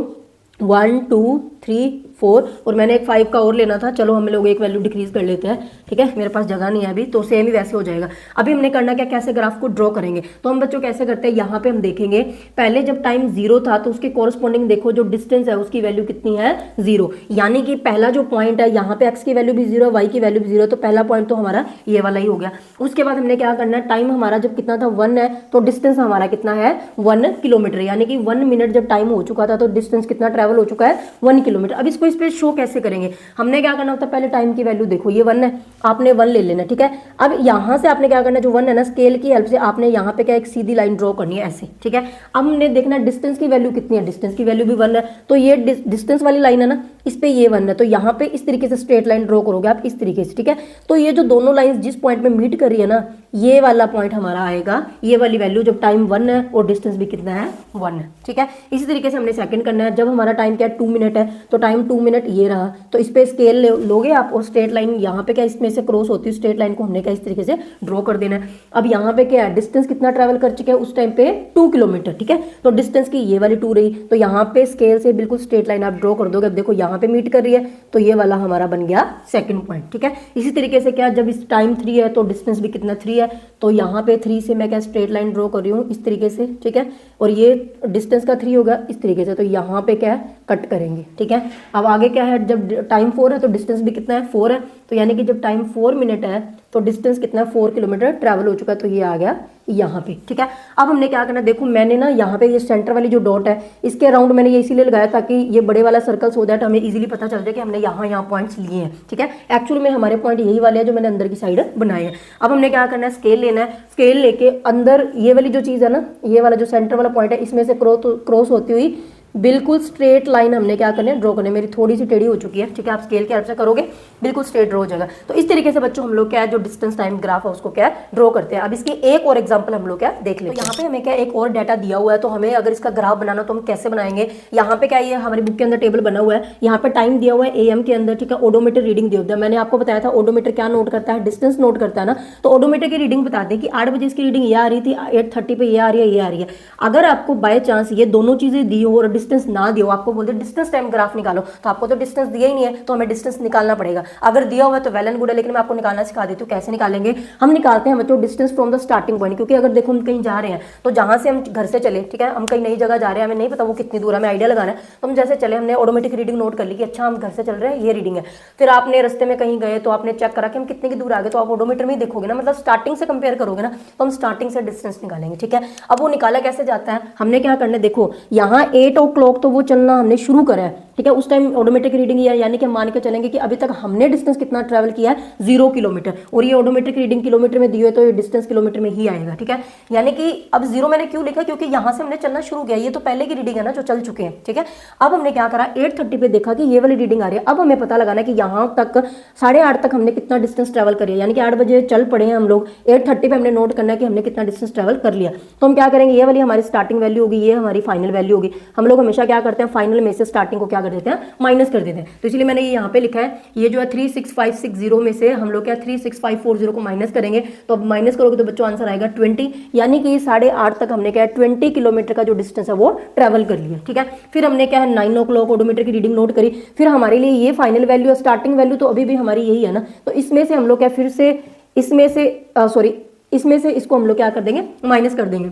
1 2 3 4 और मैंने एक 5 का और लेना था। चलो हम लोग एक वैल्यू डिक्रीज कर लेते हैं, ठीक है। मेरे पास जगह नहीं है अभी, तो सेम ही वैसे हो जाएगा। अभी हमने करना क्या, कैसे ग्राफ को ड्रॉ करेंगे। तो हम बच्चों कैसे करते हैं, यहाँ पे हम देखेंगे पहले जब टाइम 0 था तो उसके कोरस्पॉन्डिंग देखो जो डिस्टेंस है उसकी वैल्यू कितनी है, 0। यानी कि पहला जो पॉइंट है यहाँ पे एक्स की वैल्यू भी 0, वाई की वैल्यू भी 0, तो पहला पॉइंट तो हमारा ये वाला ही हो गया। उसके बाद हमने क्या करना है, टाइम हमारा जब कितना था 1 है, तो डिस्टेंस हमारा कितना है 1 किलोमीटर, यानी कि 1 मिनट जब टाइम हो चुका था तो डिस्टेंस कितना ट्रेवल हो चुका है 1 किलोमीटर। अब इसको इस पे शो कैसे करेंगे, हमने क्या करना होता है, पहले टाइम की वैल्यू देखो, ये 1 है, आपने 1 ले लेना, ठीक है। अब यहां से आपने क्या करना है, जो 1 है ना, स्केल की हेल्प से आपने यहाँ पे क्या एक सीधी लाइन ड्रॉ करनी है ऐसे, ठीक है। अब हमने देखना डिस्टेंस की वैल्यू कितनी है, डिस्टेंस की वैल्यू भी 1 है। तो ये डिस्टेंस वाली लाइन है ना, इस पे ये 1 है, तो यहाँ पे इस तरीके से स्ट्रेट लाइन ड्रॉ करोगे आप इस तरीके से, ठीक है। तो ये जो दोनों लाइन जिस पॉइंट पे मीट कर रही है ना, ये वाला पॉइंट हमारा आएगा, ये वाली वैल्यू जब टाइम 1 है और डिस्टेंस भी कितना है 1 है, ठीक है। इसी तरीके से हमने सेकंड करना है, जब हमारा टाइम क्या है 2 मिनट है, तो टाइम 2 मिनट ये रहा, तो इस पे स्केल लोगे आप और स्ट्रेट लाइन यहाँ पे क्या इसमें से क्रॉस होती है, स्ट्रेट लाइन को हमने क्या इस तरीके से ड्रॉ कर देना है। अब यहाँ पे क्या है, डिस्टेंस कितना ट्रैवल कर चुके हैं उस टाइम पे 2 किलोमीटर, ठीक है। तो डिस्टेंस की ये वाली 2 रही, तो यहाँ पे स्केल से बिल्कुल स्ट्रेट लाइन आप ड्रॉ कर दोगे। अब देखो यहाँ पे मीट कर रही है, तो ये वाला हमारा बन गया सेकंड पॉइंट, ठीक है। इसी तरीके से क्या, जब इस टाइम 3 है तो डिस्टेंस भी कितना 3 है, तो यहाँ पे 3 से मैं क्या स्ट्रेट लाइन ड्रॉ कर रही हूँ इस तरीके से, ठीक है। और ये डिस्टेंस का 3 होगा इस तरीके से, तो यहाँ पे क्या है कट करेंगे, ठीक है। अब आगे क्या है, जब टाइम 4 है तो डिस्टेंस भी कितना है 4 है, तो यानी कि जब टाइम 4 मिनट है तो डिस्टेंस कितना 4 किलोमीटर ट्रैवल हो चुका है, तो ये आ गया यहाँ पे, ठीक है। अब हमने क्या करना, देखो मैंने ना यहाँ पे ये सेंटर वाली जो डॉट है इसके अराउंड मैंने ये इसीलिए लगाया ताकि ये बड़े वाला सर्कल हो जाए, तो हमें इजीली पता चल जाए कि हमने यहाँ पॉइंट्स लिए हैं, ठीक है। एक्चुअली में हमारे पॉइंट यही वाले हैं जो मैंने अंदर की साइड बनाए हैं। अब हमने क्या करना है, स्केल लेना है, स्केल लेके अंदर ये वाली जो चीज़ है ना, ये वाला जो सेंटर वाला पॉइंट है, इसमें से क्रॉस होती हुई बिल्कुल स्ट्रेट लाइन हमने क्या करना है, ड्रॉ करना है। मेरी थोड़ी सी टेढ़ी हो चुकी है, ठीक है, आप स्केल की हेल्प से करोगे बिल्कुल स्ट्रेट ड्रॉ हो जाएगा। तो इस तरीके से बच्चों हम लोग क्या है, जो डिस्टेंस टाइम ग्राफ है उसको क्या ड्रॉ करते हैं। अब इसकी एक और एग्जांपल हम लोग क्या देख लेते हैं। तो यहाँ पे हमें क्या एक और डाटा दिया हुआ है, तो हमें अगर इसका ग्राफ बनाना तो हम कैसे बनाएंगे। यहाँ पे क्या, ये हमारी बुक के अंदर टेबल बना हुआ है, यहाँ पे टाइम दिया हुआ है AM के अंदर, ठीक है। ओडोमीटर रीडिंग दिया हुआ है, मैंने आपको बताया था ओडोमीटर क्या नोट करता है, डिस्टेंस नोट करता है ना। तो ओडोमीटर की रीडिंग बताते हैं कि 8 बजे इसकी रीडिंग ये आ रही थी, 8:30 पे ये आ रही है, ये आ रही है। अगर आपको बाय चांस ये दोनों चीजें दी हो और डिस्टेंस ना दी हो, आपको बोलते डिस्टेंस टाइम ग्राफ निकालो, तो आपको तो डिस्टेंस दिया ही नहीं है, तो हमें डिस्टेंस निकालना पड़ेगा। अगर दिया हुआ है तो वेल एंड गुड है, लेकिन मैं आपको निकालना सिखा देती हूँ कैसे निकालेंगे। हम निकालते हैं बच्चों distance from the starting point, क्योंकि अगर देखो हम कहीं जा रहे हैं तो जहां से हम घर से चले, ठीक है, हम कहीं नई जगह जा रहे हैं, हमें नहीं पता वो कितनी दूर है, हमें आइडिया लगाना है। तो हम जैसे चले, हमने ऑटोमेटिक रीडिंग नोट कर ली कि अच्छा हम घर से चल रहे हैं, ये रीडिंग है। फिर आपने रस्ते में कहीं गए तो आपने चेक करा कि हम कितने की दूर आ गए, तो आप ऑटोमीटर में ही देखोगे ना, मतलब स्टार्टिंग से कंपेयर करोगे ना, तो हम स्टार्टिंग से डिस्टेंस निकालेंगे, ठीक है। अब वो निकाला कैसे जाता है, हमने क्या करना है, देखो यहाँ 8 o'clock तो वो चलना हमने शुरू करा है, ठीक है, उस टाइम ओडोमीटर की रीडिंग ये है, यानी कि हम मान के चलेंगे कि अभी तक हमने डिस्टेंस कितना ट्रैवल किया है 0 किलोमीटर, और ये ओडोमीटर की रीडिंग किलोमीटर में दी हुई है तो ये डिस्टेंस किलोमीटर में ही आएगा। ठीक है, यानी कि अब 0 मैंने क्यों लिखा, क्योंकि यहां से हमने चलना शुरू किया, ये तो पहले की रीडिंग है ना जो चल चुके हैं। ठीक है, अब हमने क्या करा 8:30 पे देखा कि ये वाली रीडिंग आ रही है, अब हमें पता लगाना है कि यहां तक 8:30 तक हमने कितना डिस्टेंस ट्रैवल कर लिया, यानी कि 8 बजे चल पड़े हैं हम लोग, 8:30 पे हमने नोट करना है कि हमने कितना डिस्टेंस ट्रैवल कर लिया। तो हम क्या करेंगे, ये वाली हमारी स्टार्टिंग वैल्यू होगी, ये हमारी फाइनल वैल्यू होगी। हम लोग हमेशा क्या करते हैं, फाइनल में से स्टार्टिंग को क्या कर देते हैं, माइनस कर देते हैं। तो इसलिए मैंने ये यहाँ पे लिखा है, ये जो है 36560 में से हम लोग क्या 36540 को माइनस करेंगे, तो अब माइनस करोगे तो बच्चों आंसर आएगा 20, यानी कि 8:30 तक हमने क्या है 20 किलोमीटर का जो डिस्टेंस है वो ट्रैवल कर लिया। ठीक है, फिर हमने क्या है 9 o'clock ओडोमीटर की रीडिंग नोट करी, फिर हमारे लिए ये फाइनल वैल्यू और स्टार्टिंग वैल्यू तो अभी भी हमारी यही है ना, तो इसमें से हम लोग क्या फिर से इसमें से इसको हम लोग क्या कर देंगे, माइनस कर देंगे।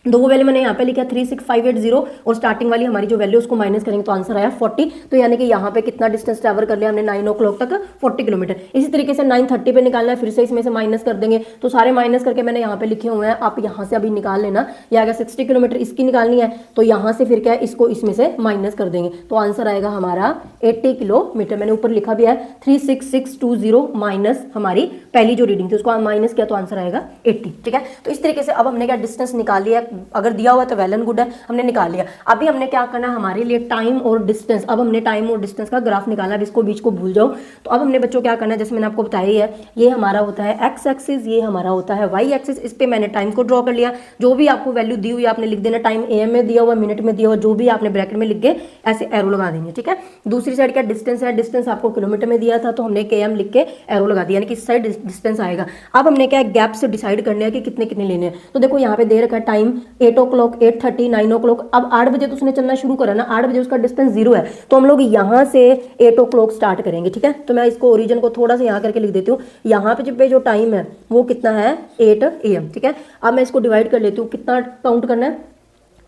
दो वैल्यू मैंने यहाँ पे लिखा 36580 और स्टार्टिंग वाली हमारी जो वैल्यू उसको माइनस करेंगे तो आंसर आया 40। तो यानी कि यहाँ पे कितना डिस्टेंस ट्रैवल कर लिया हमने 9 o'clock तक 40 किलोमीटर। इसी तरीके से 9:30 पे निकालना है, फिर से इसमें से माइनस कर देंगे, तो सारे माइनस करके मैंने यहाँ पे लिखे हुए हैं, आप यहाँ से अभी निकाल लेना। ये आएगा 60 किलोमीटर, इसकी निकालनी है तो यहाँ से फिर क्या है इसको इसमें से माइनस कर देंगे, तो आंसर आएगा हमारा 80 किलोमीटर। मैंने ऊपर लिखा भी है 36620 माइनस हमारी पहली जो रीडिंग थी उसको माइनस किया तो आंसर आएगा 80। ठीक है, तो इस तरीके से अब हमने क्या डिस्टेंस निकाल लिया, अगर दिया हुआ तो वेल एंड गुड है, हमने निकाल लिया। अभी हमने क्या करना है हमारे लिए टाइम और डिस्टेंस, अब हमने टाइम और डिस्टेंस का ग्राफ निकालना है, इसको बीच को भूल जाओ। तो अब हमने बच्चों क्या करना है, जैसे मैंने आपको बताया ही है, ये हमारा होता है एक्स एक्सिस, ये हमारा होता है वाई एक्सिस, इस पे मैंने टाइम को ड्रॉ कर लिया। जो भी आपको वैल्यू दी हुई आपने लिख देना, टाइम एम में दिया हुआ, मिनट में दिया हुआ, जो भी आपने ब्रैकेट में लिख के ऐसे एरो लगा देंगे। ठीक है, दूसरी साइड क्या डिस्टेंस है, डिस्टेंस आपको किलोमीटर में दिया था तो हमने km लिख के एरो लगा दिया, यानी कि इस साइड डिस्टेंस आएगा। अब हमने क्या गैप से डिसाइड करना है कि कितने कितने लेने हैं। तो देखो यहाँ पे दे रखा है टाइम 8 o'clock 8:30 9 o'clock, अब 8 बजे तो उसने चलना शुरू करा ना, 8 बजे उसका डिस्टेंस 0 है, तो हम लोग यहाँ से 8 o'clock स्टार्ट करेंगे। ठीक है, तो मैं इसको ओरिजिन को थोड़ा सा यहाँ करके लिख देती हूँ, यहाँ पे जो टाइम है वो कितना है 8 AM। ठीक है, अब मैं इसको डिवाइड कर लेती हूँ, कितना काउंट करना है,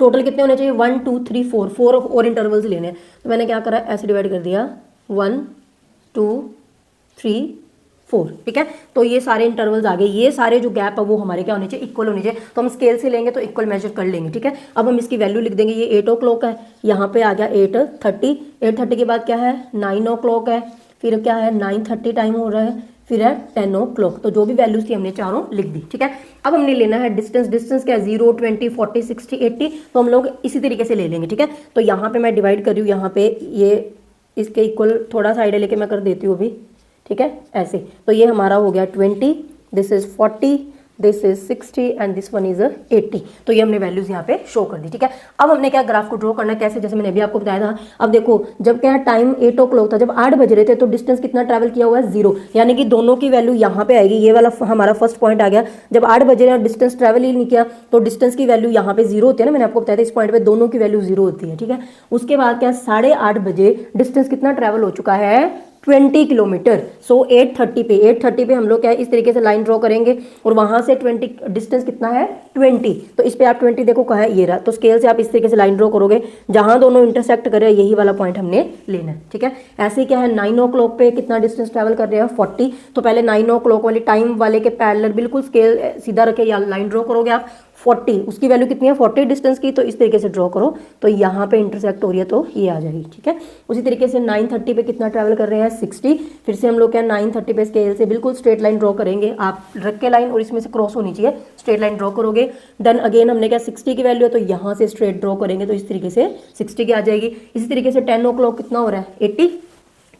टोटल कितने होने चाहिए 1 2 3 4 और इंटरवल्स लेने हैं। तो मैंने क्या करा ऐसे डिवाइड कर दिया 1 2 3 4। ठीक है, तो ये सारे इंटरवल्स आ गए, ये सारे जो गैप है वो हमारे क्या होने चाहिए, इक्वल होने चाहिए। तो हम स्केल से लेंगे तो इक्वल मेजर कर लेंगे। ठीक है, अब हम इसकी वैल्यू लिख देंगे, ये 8 o'clock है, यहाँ पे आ गया 8:30, 8:30 के बाद क्या है 9 o'clock है, फिर क्या है 9:30 टाइम हो रहा है, फिर है 10 o'clock। तो जो भी वैल्यूज थी हमने चारों लिख दी। ठीक है, अब हमने लेना है डिस्टेंस, डिस्टेंस क्या है 0 20 40 60 80, तो हम लोग इसी तरीके से ले लेंगे। ठीक है, तो यहाँ पे मैं डिवाइड कर रही हूँ, यहाँ पे ये इसके इक्वल थोड़ा सा आइडिया लेके मैं कर देती हूँ अभी। ठीक है, ऐसे तो ये हमारा हो गया 20, this is 40, this is 60 and this one is 80। तो ये हमने वैल्यूज यहाँ पे शो कर दी। ठीक है, अब हमने क्या ग्राफ को ड्रॉ करना है, कैसे, जैसे मैंने अभी आपको बताया था। अब देखो जब क्या है टाइम 8 o'clock था, जब 8 बज रहे थे तो डिस्टेंस कितना ट्रैवल किया हुआ है 0, यानी कि दोनों की वैल्यू यहाँ पे आएगी। ये वाला हमारा फर्स्ट पॉइंट आ गया, जब 8 बजे और डिस्टेंस ट्रैवल ही नहीं किया तो डिस्टेंस की वैल्यू यहाँ पे 0 होती है ना, मैंने आपको बताया था इस पॉइंट पे दोनों की वैल्यू 0 होती है। ठीक है, उसके बाद क्या 8:30 बजे डिस्टेंस कितना ट्रैवल हो चुका है 20 किलोमीटर। सो 8:30 पे हम लोग क्या है इस तरीके से लाइन ड्रॉ करेंगे और वहां से 20 डिस्टेंस कितना है 20, तो इस पे आप 20 देखो कहाँ है, ये रहा। तो स्केल से आप इस तरीके से लाइन ड्रॉ करोगे, जहां दोनों इंटरसेक्ट कर रहे हैं यही वाला पॉइंट हमने लेना है। ठीक है, ऐसे क्या है 9 o'clock पे कितना डिस्टेंस ट्रैवल कर रहे हैं 40, तो पहले 9 o'clock वाली टाइम वाले के पैरेलल बिल्कुल स्केल सीधा रखे या लाइन ड्रॉ करोगे आप 40, उसकी वैल्यू कितनी है 40 डिस्टेंस की, तो इस तरीके से ड्रॉ करो तो यहाँ पे इंटरसेक्ट हो रही है तो ये आ जाएगी। ठीक है, उसी तरीके से 9:30 पे कितना ट्रैवल कर रहे हैं 60, फिर से हम लोग क्या 9:30 पे स्केल से बिल्कुल स्ट्रेट लाइन ड्रॉ करेंगे, आप रख के लाइन और इसमें से क्रॉस होनी चाहिए, स्ट्रेट लाइन ड्रॉ करोगे। देन अगेन हमने क्या 60 की वैल्यू है तो यहाँ से स्ट्रेट ड्रॉ करेंगे तो इस तरीके से 60 की आ जाएगी। इसी तरीके से 10 o'clock कितना हो रहा है 80,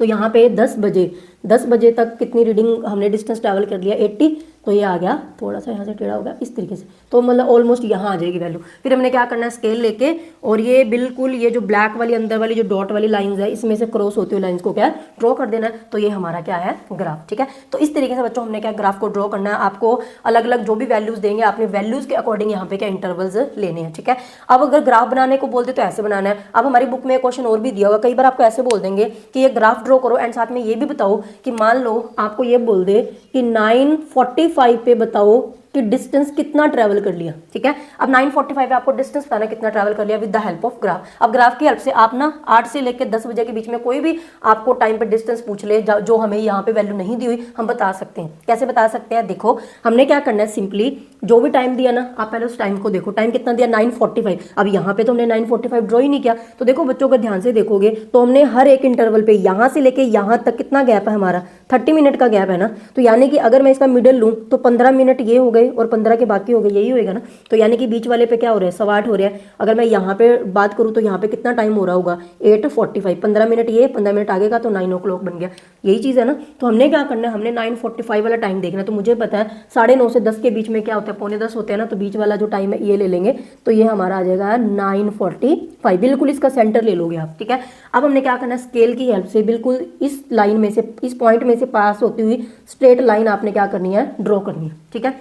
तो यहाँ पे 10 बजे तक कितनी रीडिंग हमने डिस्टेंस ट्रैवल कर लिया 80, तो ये आ गया थोड़ा सा यहाँ से टेढ़ा होगा इस तरीके से, तो मतलब ऑलमोस्ट यहाँ आ जाएगी वैल्यू। फिर हमने क्या करना है स्केल लेके और ये बिल्कुल ये जो ब्लैक वाली अंदर वाली जो डॉट वाली लाइंस है इसमें से क्रॉस होती हुई लाइंस को क्या ड्रॉ कर देना है, तो ये हमारा क्या है ग्राफ। ठीक है, तो इस तरीके से बच्चों हमने क्या ग्राफ को ड्रॉ करना है। आपको अलग अलग जो भी वैल्यूज देंगे आपने वैल्यूज के अकॉर्डिंग यहाँ पे क्या इंटरवल्स लेने हैं। ठीक है, अब अगर ग्राफ बनाने को बोलते तो ऐसे बनाना है। अब हमारी बुक में क्वेश्चन और भी दिया होगा, कई बार आपको ऐसे बोल देंगे कि ये ग्राफ ड्रॉ करो एंड साथ में ये भी बताओ कि मान लो आपको ये बोल दे कि 9:45 पे बताओ कि डिस्टेंस कितना ट्रैवल कर लिया, ठीक है। अब 9:45 है, आपको डिस्टेंस बताना कितना ट्रैवल कर लिया with the help of graph. अब ग्राफ की हेल्प से आप ना 8 से लेकर 10 बजे के बीच में कोई भी आपको टाइम पे डिस्टेंस पूछ ले जो हमें यहाँ पे वैल्यू नहीं दी हुई, हम बता सकते हैं। कैसे बता सकते हैं, देखो हमने क्या करना है, सिंपली जो भी टाइम दिया ना, आप पहले उस टाइम को देखो, टाइम कितना दिया 9:45। अब यहाँ पे तो हमने 9:45 ड्रॉ ही नहीं किया, तो देखो बच्चों को ध्यान से देखोगे तो हमने हर एक इंटरवल पे यहाँ से लेके यहाँ तक कितना गैप है हमारा, 30 मिनट का गैप है ना। तो यानी कि अगर मैं इसका मिडिल लूँ तो 15 मिनट ये हो गए और 15 के बाकी हो गए, यही होएगा ना। तो यानी कि बीच वाले पे क्या हो रहा है, 8:15 हो रहा है। अगर मैं यहाँ पे बात करूँ तो यहाँ पे कितना टाइम हो रहा होगा, 8:45, 15 मिनट ये, 15 मिनट आगे का तो 9 o'clock बन गया, यही चीज़ है ना। तो हमने क्या करना है, हमने 9:45 वाला टाइम देखना है। तो मुझे पता है 9:30 से 10 के बीच में क्या होता है, 9:45 होते हैं ना, तो बीच वाला जो टाइम है ये ले लेंगे, तो ये हमारा आ जाएगा 9:45, बिल्कुल इसका सेंटर ले लोगे आप, ठीक है। अब हमने क्या करना है, स्केल की हेल्प से बिल्कुल इस लाइन में से, इस पॉइंट में से पास होती हुई स्ट्रेट लाइन आपने क्या करनी है, ड्रॉ करनी है, ठीक है।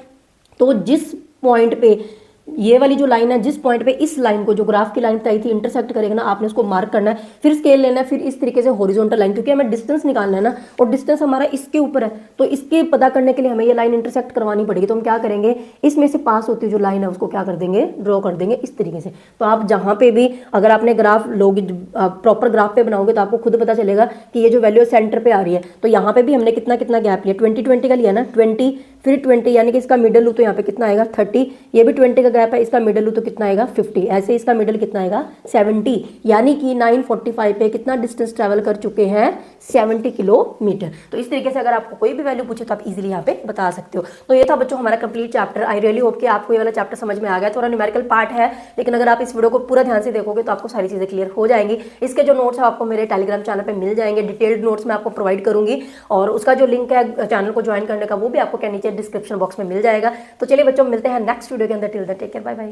तो जिस पॉइंट पे ये वाली जो लाइन है, जिस पॉइंट पे इस लाइन को जो ग्राफ की लाइन बताई थी इंटरसेक्ट करेगा ना, आपने उसको मार्क करना है, फिर स्केल लेना है, फिर इस तरीके से हॉरिजॉन्टल लाइन, क्योंकि हमें डिस्टेंस निकालना है ना, और डिस्टेंस हमारा इसके ऊपर है, तो इसके पता करने के लिए हमें ये लाइन इंटरसेक्ट करवानी पड़ेगी। तो हम क्या करेंगे, इसमें से पास होती जो लाइन है उसको क्या कर देंगे, ड्रॉ कर देंगे इस तरीके से। तो आप जहाँ पे भी अगर आपने ग्राफ लोगे, प्रॉपर ग्राफ पे बनाओगे तो आपको खुद पता चलेगा कि ये जो वैल्यू सेंटर पे आ रही है। तो यहाँ पे भी हमने कितना कितना गैप लिया, 20 का लिया ना, 20 फिर 20, यानी कि इसका मिडल लूँ तो यहाँ पे कितना आएगा 30, ये भी 20 का गैप है, इसका मिडल लूँ तो कितना आएगा 50, ऐसे इसका मिडल कितना आएगा 70, यानी कि 9:45 पे कितना डिस्टेंस ट्रैवल कर चुके हैं, 70 किलोमीटर। तो इस तरीके से अगर आपको कोई भी वैल्यू पूछे तो आप इजीली यहाँ पे बता सकते हो। तो ये था बच्चों हमारा complete chapter. I really hope कि आपको ये वाला चैप्टर समझ में आ गया। थोड़ा न्यूमेरिकल पार्ट है, लेकिन अगर आप इस वीडियो को पूरा ध्यान से देखोगे तो आपको सारी चीजें क्लियर हो जाएंगी। इसके जो नोट्स है आपको मेरे टेलीग्राम चैनल पर मिल जाएंगे, डिटेल्ड नोट्स मैं आपको प्रोवाइड करूंगी, और उसका जो लिंक है चैनल को ज्वाइन करने का वो भी आपको नीचे डिस्क्रिप्शन बॉक्स में मिल जाएगा। तो चलिए बच्चों, मिलते हैं नेक्स्ट वीडियो के अंदर। Till then take care, bye bye.